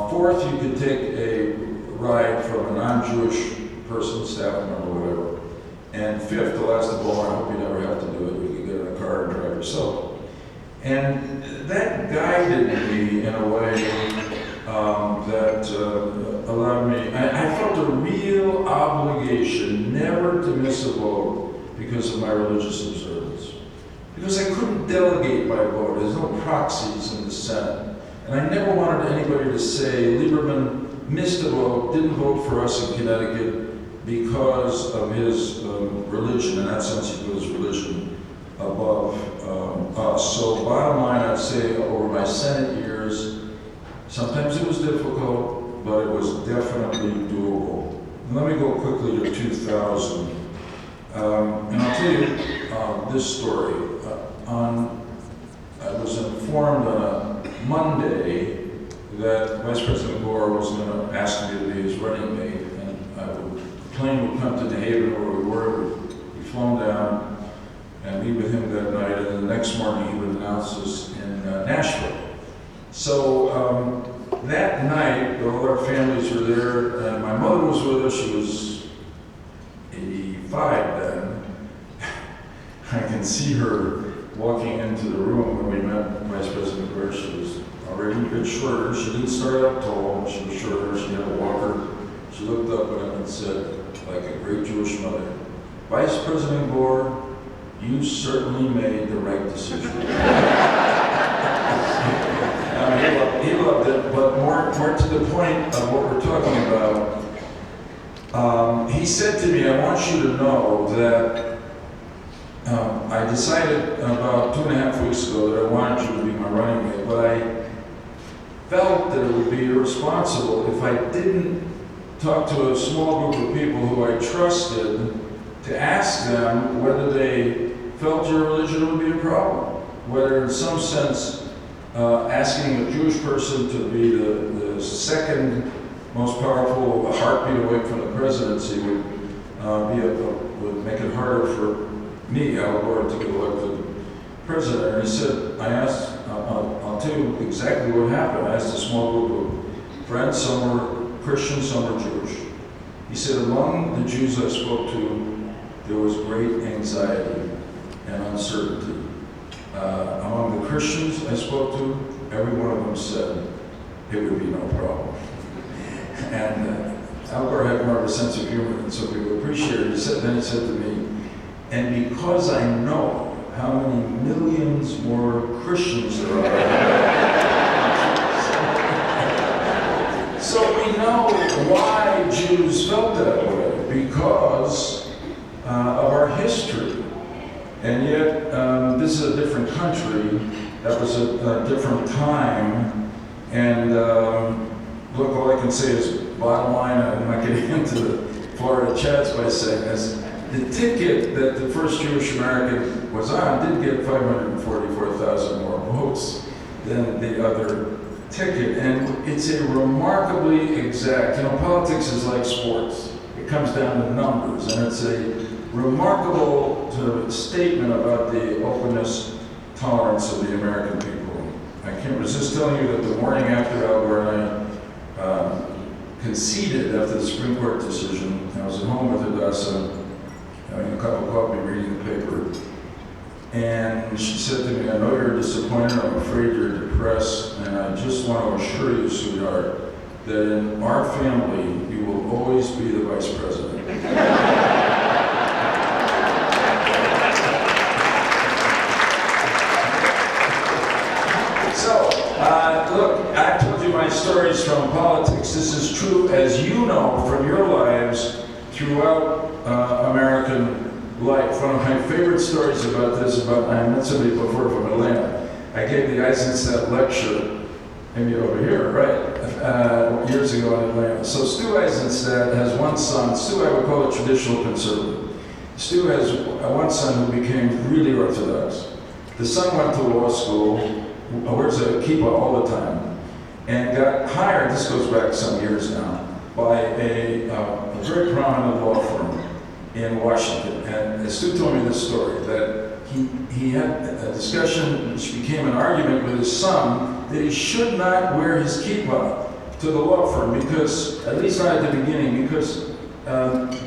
Fourth, you could take a ride from a non-Jewish person, staff member, whatever. And fifth, the last of all, I hope you never have to do it, you could get in a car and drive yourself. And that guided me in a way that allowed me, I felt a real obligation never to miss a vote because of my religious observance. Because I couldn't delegate my vote, there's no proxies in the Senate. And I never wanted anybody to say, Lieberman missed a vote, didn't vote for us in Connecticut, because of his religion. In that sense, he put his religion above us. So bottom line, I'd say over my Senate years, sometimes it was difficult, but it was definitely doable. And let me go quickly to 2000. And I'll tell you this story. I was informed on a Monday that Vice President Gore was going to ask me to be his running mate, and the plane would come to New Haven where we were. We'd flown down and meet with him that night, and then the next morning he would announce us in Nashville. So that night, all our families were there, and my mother was with us. She was 85 then. I can see her walking into the room when we met Vice President Gore. She was already a bit shorter. She didn't start out tall. She was shorter. She had a walker. She looked up at him and said, like a great Jewish mother, "Vice President Gore, you certainly made the right decision." He loved it, but more to the point of what we're talking about, he said to me, "I want you to know that I decided about 2.5 weeks ago that I wanted you to be my running mate, but I felt that it would be irresponsible if I didn't talk to a small group of people who I trusted to ask them whether they felt your religion would be a problem, whether in some sense asking a Jewish person to be the second most powerful heartbeat away from the presidency would make it harder for me, Al Gore, to get elected president." And he said, I'll tell you exactly what happened. I asked a small group of friends, some were Christian, some were Jewish. He said, among the Jews I spoke to, there was great anxiety and uncertainty. Among the Christians I spoke to, every one of them said it would be no problem. And Al Gore had more of a sense of humor than some people appreciated. Then he said to me, "And because I know how many millions more Christians there are," so we know why Jews felt that way, because of our history. And yet, this is a different country. That was a different time. And look, all I can say is, bottom line, I'm not getting into the Florida chats by saying this, the ticket that the first Jewish American was on did get 544,000 more votes than the other ticket. And it's a remarkably exact, politics is like sports. It comes down to numbers, and it's a remarkable sort of statement about the openness, tolerance of the American people. I can't resist telling you that the morning after Al Gore and I conceded after the Supreme Court decision, I was at home with Hadassah, having a cup of coffee, reading the paper, and she said to me, "I know you're disappointed, I'm afraid you're depressed, and I just want to assure you, sweetheart, that in our family, you will always be the vice president." Look, I told you my stories from politics. This is true, as you know, from your lives throughout American life. One of my favorite stories about this, I met somebody before from Atlanta. I gave the Eisenstadt lecture, maybe over here, right, years ago in Atlanta. So Stu Eisenstadt has one son. Stu, I would call a traditional conservative. Stu has one son who became really orthodox. The son went to law school, wears a kippah all the time, and got hired, this goes back some years now, by a very prominent law firm in Washington. And Stu told me this story, that he had a discussion which became an argument with his son that he should not wear his kippah to the law firm, because, at least not at the beginning, because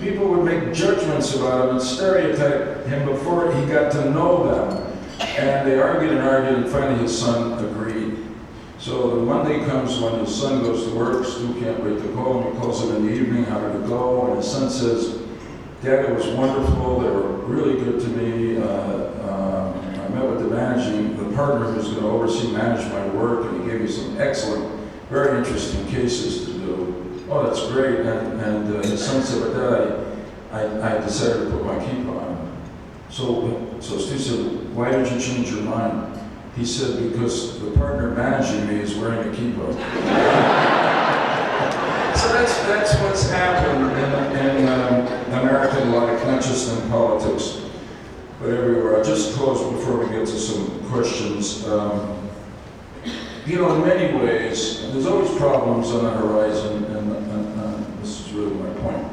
people would make judgments about him and stereotype him before he got to know them. And they argued, and finally his son agreed. So the Monday comes when his son goes to work. Stu can't wait to call him. He calls him in the evening, "How did it go?" And his son says, "Dad, it was wonderful. They were really good to me. I met with the partner who's going to oversee, manage my work, and he gave me some excellent, very interesting cases to do." "Oh, that's great." And his son said, "But Dad, I decided to put my kippah on. So Steve said, why did you change your mind? He said, because the partner managing me is wearing a kippah. So that's what's happened in American life, not just in politics, but everywhere. I'll just close before we get to some questions. You know, in many ways, there's always problems on the horizon, and this is really my point.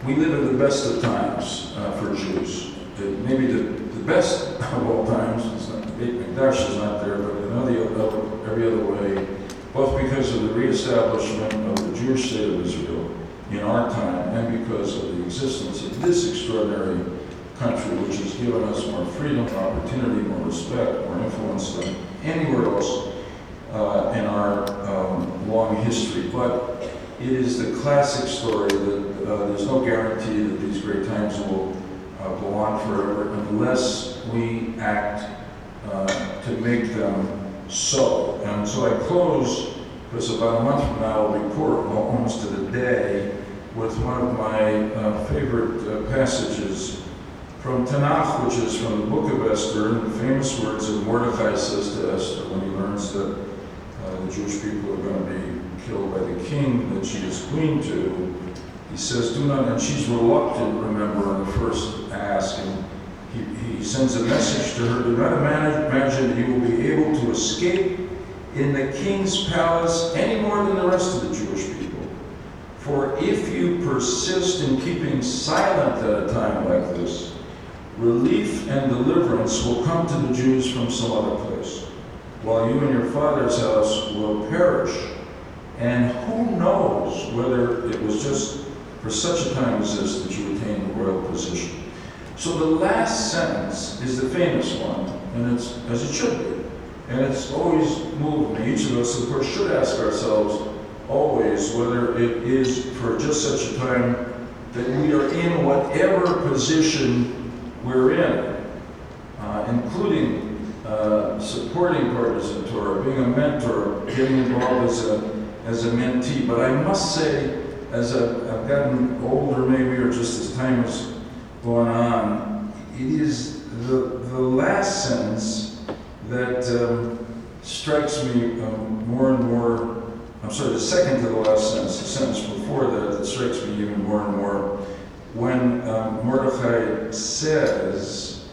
We live in the best of times for Jews. Maybe the best of all times, it's not, Mikdash is not there, but in every other way, both because of the reestablishment of the Jewish state of Israel in our time, and because of the existence of this extraordinary country, which has given us more freedom, more opportunity, more respect, more influence than anywhere else in our long history. But it is the classic story that there's no guarantee that these great times will go on forever unless we act to make them so. And so I close, because about a month from now I'll report almost to the day with one of my favorite passages from Tanakh, which is from the book of Esther, and the famous words that Mordecai says to Esther when he learns that the Jewish people are going to be killed by the king that she is queen to. He says, do not, and she's reluctant, remember, on the first ask, and he sends a message to her, do not imagine that you will be able to escape in the king's palace any more than the rest of the Jewish people. For if you persist in keeping silent at a time like this, relief and deliverance will come to the Jews from some other place, while you and your father's house will perish. And who knows whether it was just for such a time as this that you attained the royal position. So the last sentence is the famous one, and it's as it should be. And it's always moved me. Each of us, of course, should ask ourselves always whether it is for just such a time that we are in whatever position we're in, including supporting partners in Torah, being a mentor, getting involved as a mentee. But I must say, as I've gotten older maybe, or just as time has gone on, it is the last sentence that strikes me more and more. I'm sorry, the second to the last sentence, the sentence before that strikes me even more and more, when Mordecai says,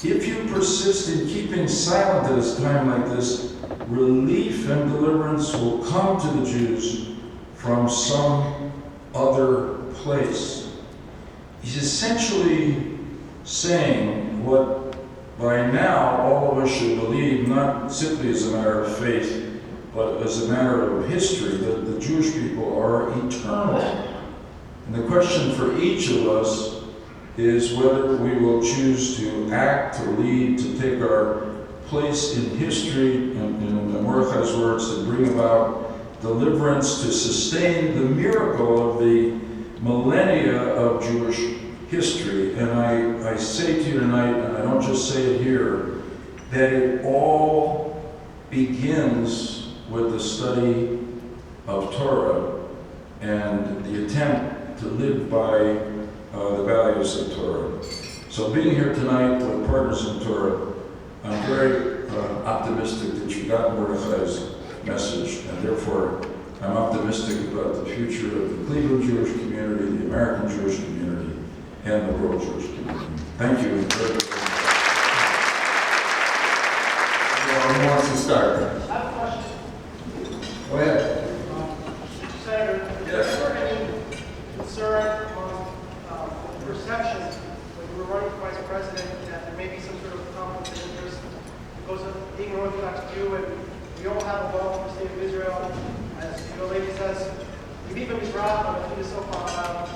if you persist in keeping silent at a time like this, relief and deliverance will come to the Jews from some other place. He's essentially saying what by now all of us should believe, not simply as a matter of faith, but as a matter of history, that the Jewish people are eternal. And the question for each of us is whether we will choose to act, to lead, to take our place in history, in Mordecai's words, to bring about deliverance, to sustain the miracle of the millennia of Jewish history. And I say to you tonight, and I don't just say it here, that it all begins with the study of Torah and the attempt to live by the values of Torah. So being here tonight with partners in Torah, I'm very optimistic that you got Mordecai's message, and therefore I'm optimistic about the future of the Cleveland Jewish community, the American Jewish community, and the world Jewish community. Thank you. Who wants to start? I have a question. Go ahead. Senator, is Yes. there any concern on the perception when you were running for vice president that there may be some sort of conflict of interest because of being an Orthodox Jew, and we all have a law for the state of Israel, as your lady says, we live in Israel, but it is so far out.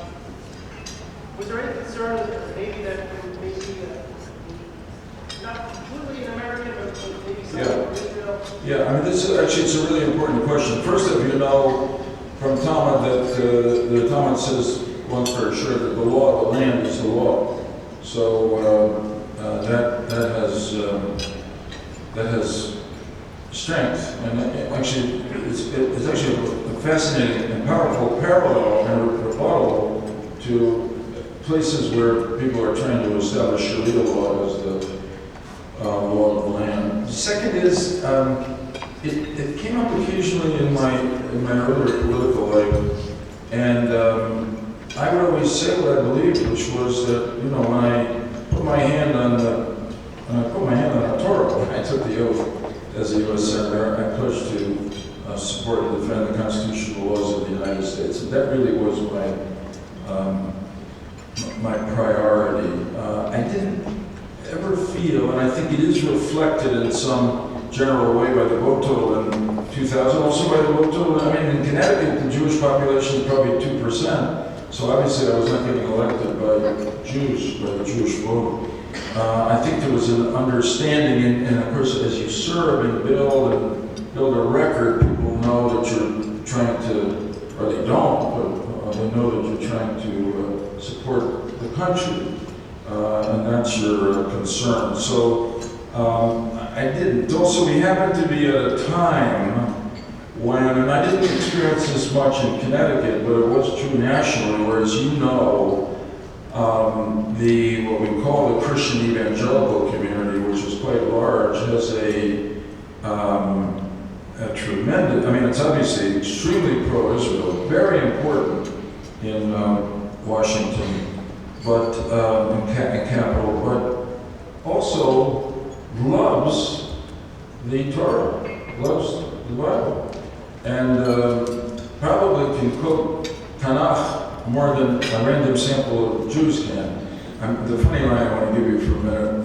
Was there any concern that maybe that there may be not completely an American, but maybe someone from Israel? Yeah, I mean, this is actually, it's a really important question. First of you know from Talmud that the Talmud says, once very sure, that the law of the land is the law. So that has strength, and actually, it's actually a fascinating and powerful parallel and rebuttal to places where people are trying to establish Sharia law as the law of the land. The second is, it came up occasionally in my earlier political life, and I would always say what I believed, which was that, you know, when I put my hand on the Torah, when I took the oath as a U.S. Senator, I pledged to support and defend the constitutional laws of the United States. And that really was my priority. I didn't ever feel, and I think it is reflected in some general way by the vote total in 2000, also by the vote total. I mean, in Connecticut, the Jewish population is probably 2%, so obviously I was not getting elected by Jews, by the Jewish vote. I think there was an understanding, and of course, as you serve and build a record, people know that you're trying to, or they don't, but they know that you're trying to support the country, and that's your concern. So I didn't. Also, we happened to be at a time when, and I didn't experience this much in Connecticut, but it was true nationally, where, as you know, what we call the Christian evangelical community, which is quite large, has a tremendous, I mean, it's obviously extremely pro-Israel, very important in Washington, but in capital, but also loves the Torah, loves the Bible, and probably can quote Tanakh more than a random sample of Jews can. The funny line I want to give you for a minute,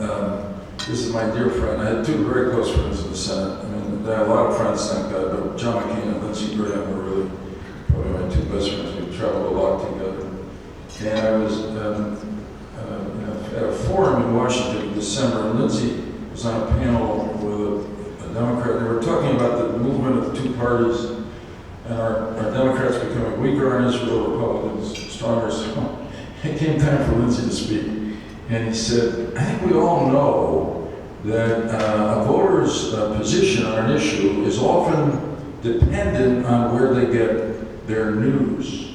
this is my dear friend. I had two very close friends in the Senate. I mean, I have a lot of friends, thank God, but John McCain and Lindsey Graham were really probably my two best friends. We traveled a lot together. And I was at a forum in Washington in December, and Lindsey was on a panel with a Democrat. They were talking about the movement of the two parties, and our Democrats becoming weaker on Israel, Republicans stronger. So it came time for Lindsey to speak. And he said, I think we all know that a voter's position on an issue is often dependent on where they get their news.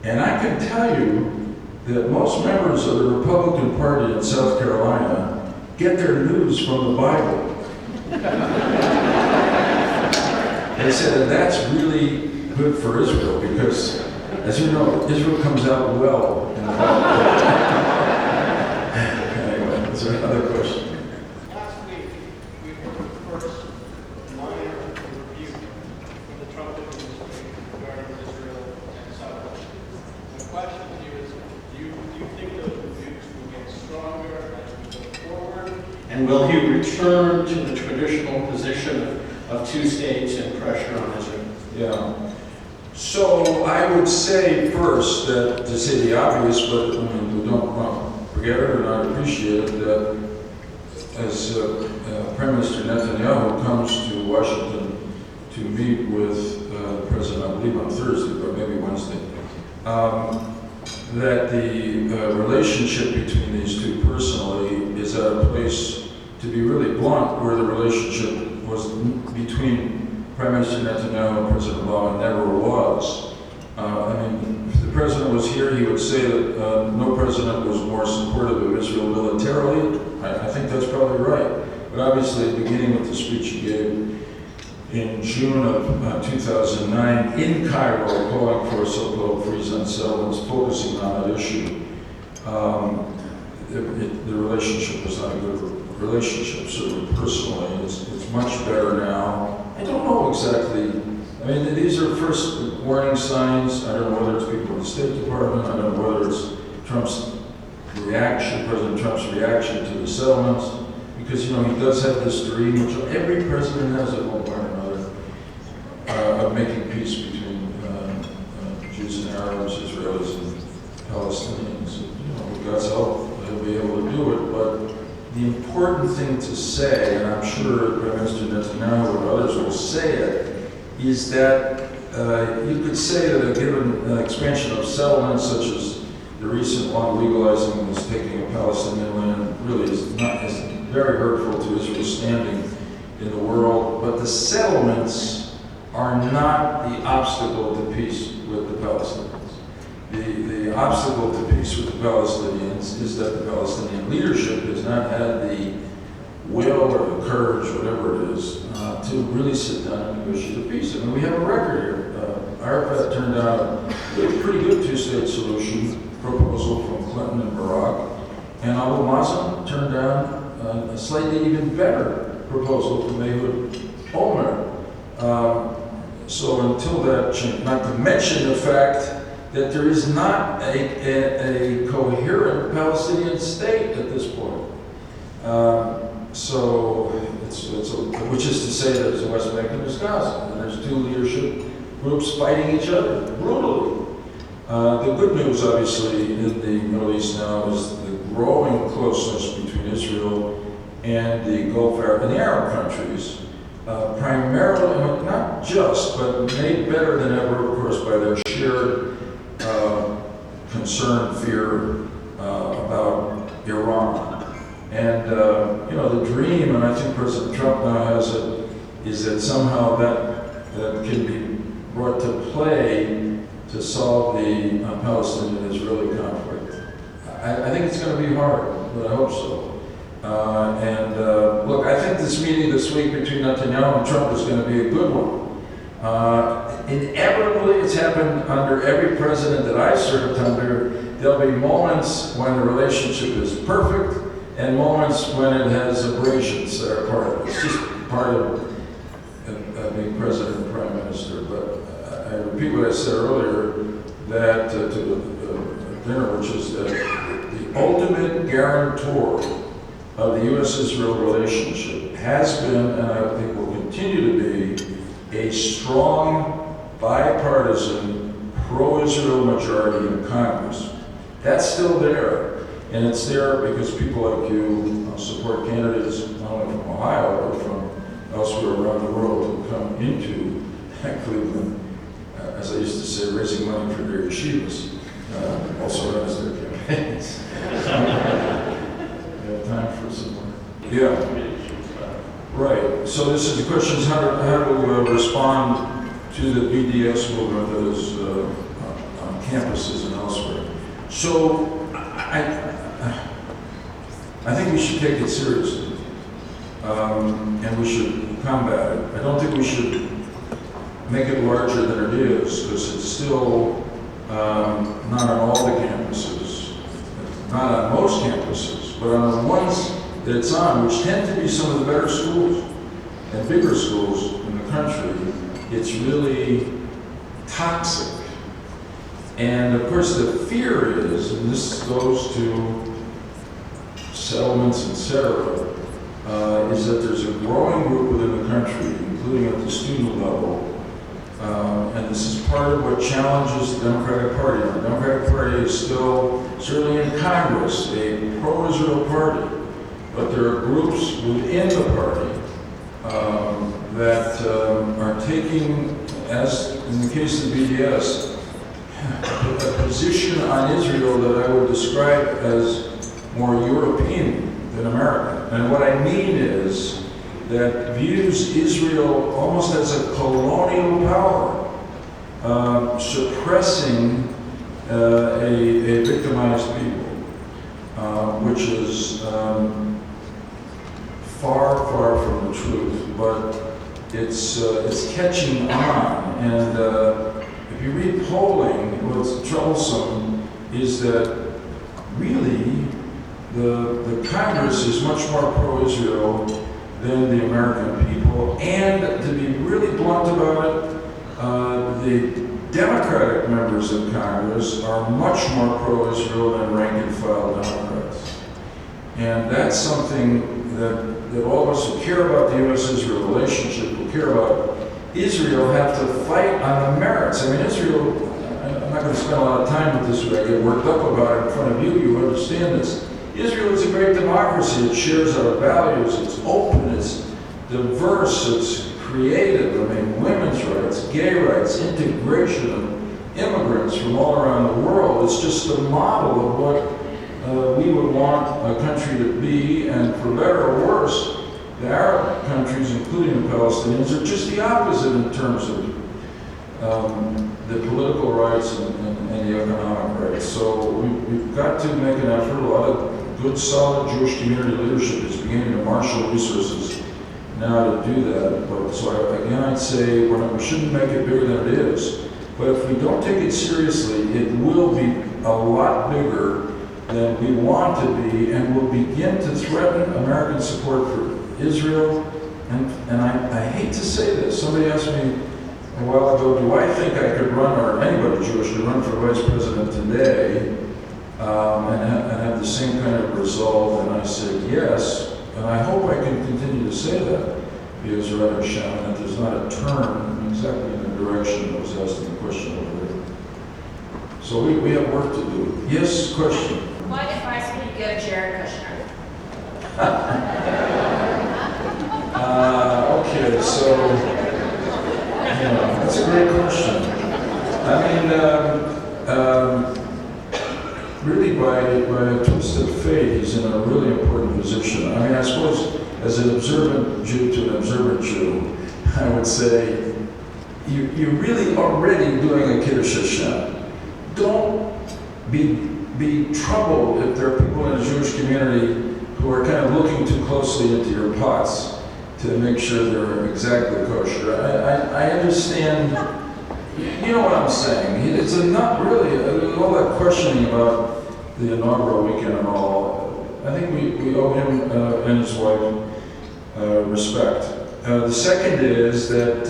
And I can tell you that most members of the Republican Party in South Carolina get their news from the Bible. They said that that's really good for Israel because, as you know, Israel comes out well in the Bible. Anyway, is there another question? Last week, we heard the first minor rebuke from the Trump administration regarding Israel and Saudi. The question to you is, do you think those rebukes will get stronger as we go forward? And will he return to the traditional position of two states and pressure on Israel? Yeah. So I would say first that, to say the obvious, but I mean, we don't forget it or not appreciate it, that as Prime Minister Netanyahu comes to Washington to meet with President, I believe on Thursday, but maybe Wednesday, that the relationship between these two personally is at a place, to be really blunt, where the relationship was between Prime Minister Netanyahu and President Obama never was. I mean, if the president was here, he would say that no president was more supportive of Israel militarily. I think that's probably right. But obviously, beginning with the speech he gave in June of 2009 in Cairo, calling for a so-called freeze on settlements, focusing on that issue, the relationship was not a good relationship, certainly personally. It's much better now. I don't know exactly. I mean, these are first warning signs. I don't know whether it's people in the State Department. I don't know whether it's Trump's reaction, President Trump's reaction to the settlements. Because, you know, he does have this dream, which every president has at one point or another, of making peace between Jews and Arabs, Israelis and Palestinians. And, you know, with God's help, he'll be able to do it. But the important thing to say, and I'm sure Prime Minister Netanyahu and others will say it, is that you could say that a given expansion of settlements, such as the recent one legalizing this taking of Palestinian land, really is very hurtful to Israel's standing in the world. But the settlements are not the obstacle to peace with the Palestinians. The obstacle to peace with the Palestinians is that the Palestinian leadership has not had the will or the courage, whatever it is, to really sit down and negotiate a peace. I mean, we have a record here. Arafat turned down a pretty good two-state solution proposal from Clinton and Barack, and Abu Mazen turned down a slightly even better proposal from Ehud Olmert. So until that change, not to mention the fact that there is not a coherent Palestinian state at this point. So, which is to say there's a West Bank and there's Gaza, and there's two leadership groups fighting each other brutally. The good news, obviously, in the Middle East now is the growing closeness between Israel and the Gulf and the Arab countries, primarily, not just, but made better than ever, of course, by their shared concern, fear about Iran. And, the dream, and I think President Trump now has it, is that somehow that can be brought to play to solve the Palestinian-Israeli conflict. I think it's going to be hard, but I hope so. Look, I think this meeting this week between Netanyahu and Trump is going to be a good one. Inevitably, it's happened under every president that I served under. There'll be moments when the relationship is perfect and moments when it has abrasions that are part of it. It's just part of being president and prime minister. But I repeat what I said earlier, that to the dinner, which is that the ultimate guarantor of the U.S.-Israel relationship has been, and I think will continue to be, a strong, bipartisan, pro-Israel majority in Congress. That's still there. And it's there because people like you support candidates not only from Ohio, but from elsewhere around the world who come into Cleveland, as I used to say, raising money for their yeshivas, also runs their campaigns. We have time for some more. Yeah. Right. So this is the question is how to respond to the BDS movement that is on campuses and elsewhere. So I think we should take it seriously, and we should combat it. I don't think we should make it larger than it is, because it's still not on all the campuses, not on most campuses, but on the ones that it's on, which tend to be some of the better schools and bigger schools in the country. It's really toxic. And of course the fear is, and this goes to settlements, etc., is that there's a growing group within the country, including at the student level, and this is part of what challenges the Democratic Party. The Democratic Party is still, certainly in Congress, a pro-Israel party, but there are groups within the party that are taking, as in the case of the BDS, a position on Israel that I would describe as more European than American. And what I mean is that views Israel almost as a colonial power, suppressing a victimized people, which is far, far from the truth. But it's catching on, and if you read polling, what's troublesome is that really the Congress is much more pro-Israel than the American people, and to be really blunt about it, the Democratic members of Congress are much more pro-Israel than rank-and-file Democrats. And that's something that all of us who care about the U.S.-Israel relationship, who care about Israel, have to fight on the merits. I mean, Israel, I'm not going to spend a lot of time with this, but I get worked up about it in front of you. You understand this. Israel is a great democracy. It shares our values. It's open. It's diverse. It's creative. I mean, women's rights, gay rights, integration of immigrants from all around the world. It's just a model of what we would want a country to be, and for better or worse, The Arab countries, including the Palestinians, are just the opposite in terms of the political rights and the economic rights. So we've got to make an effort. A lot of good, solid Jewish community leadership is beginning to marshal resources now to do that. But so again, I'd say we shouldn't make it bigger than it is. But if we don't take it seriously, it will be a lot bigger than we want to be, and will begin to threaten American support for Israel. And I hate to say this. Somebody asked me a while ago, do I think I could run, or anybody Jewish could run for vice president today and have the same kind of resolve? And I said yes, and I hope I can continue to say that, because Rabbi Hashem, that there's not a turn exactly in the direction that was asked in the question over there. So we have work to do. Yes, question? What advice would you give Jared Kushner? Okay, so, that's a great question. I mean, really by a twist of fate, he's in a really important position. I mean, I suppose as an observant Jew to an observant Jew, I would say, you're really already doing a Kiddush Hashem. Don't be troubled if there are people in the Jewish community who are kind of looking too closely into your pots to make sure they're exactly kosher. I understand, you know what I'm saying. It's not really, all that questioning about the inaugural weekend and all, I think we owe him and his wife respect. The second is that,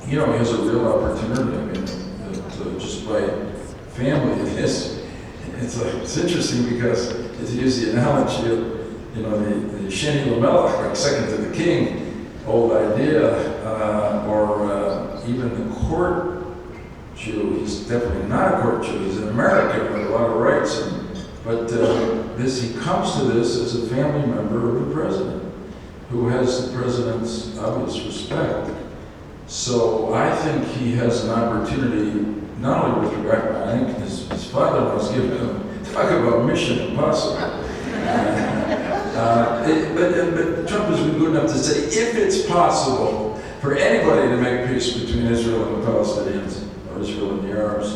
he has a real opportunity. I mean, just by family, it's interesting because, to use the analogy of, the Sheni Lamelech, like second to the king, old idea, or even the court Jew. He's definitely not a court Jew. He's an American with a lot of rights. But he comes to this as a family member of the president, who has the president's obvious respect. So I think he has an opportunity, not only with regard, I think his father was giving him, talk about mission impossible. But Trump has been good enough to say, if it's possible for anybody to make peace between Israel and the Palestinians, or Israel and the Arabs,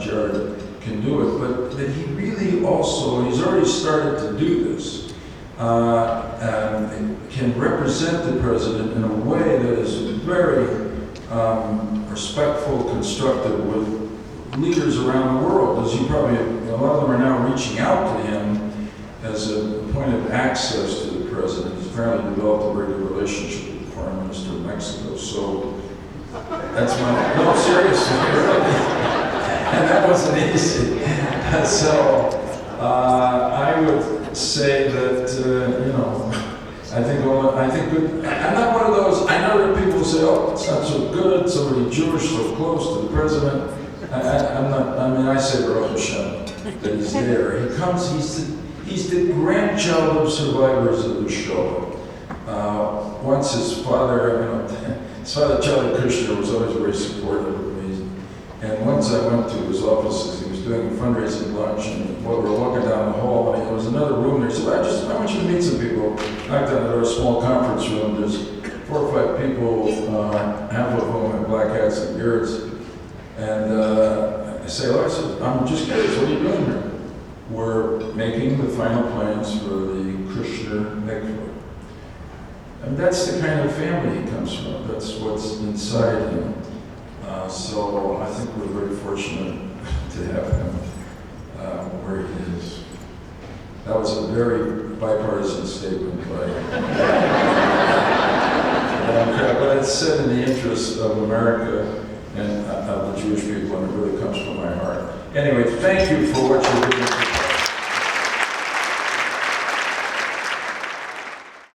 Jared can do it. But that he really also, he's already started to do this, can represent the president in a way that is very respectful, constructive with leaders around the world. As you probably, a lot of them are now reaching out to him as a point of access to the president. He's apparently developed a very good relationship with the Foreign Minister of Mexico. So that's no, seriously, really. And that wasn't easy. So I would say that, I think good. I'm not one of those, I know that people say, oh, it's not so good, somebody Jewish so close to the president. I say Baruch Hashem, that he's there. He comes, he's the grandchild of survivors of the Shoah. Once his father, Charlie Kushner, was always very supportive of me. And once I went to his offices, he was doing a fundraising lunch, and while we were walking down the hall, and there was another room there. He said, I want you to meet some people. Knocked on our small conference room. There's 4 or 5 people, half of whom have black hats and beards. And I say, I'm just curious, what are you doing here? We're making the final plans for the Kushner mikveh. And that's the kind of family he comes from. That's what's inside him. So I think we're very fortunate to have him where he is. That was a very bipartisan statement by but it's said in the interest of America and of the Jewish people, and it really comes from my heart. Anyway, thank you for what you're doing.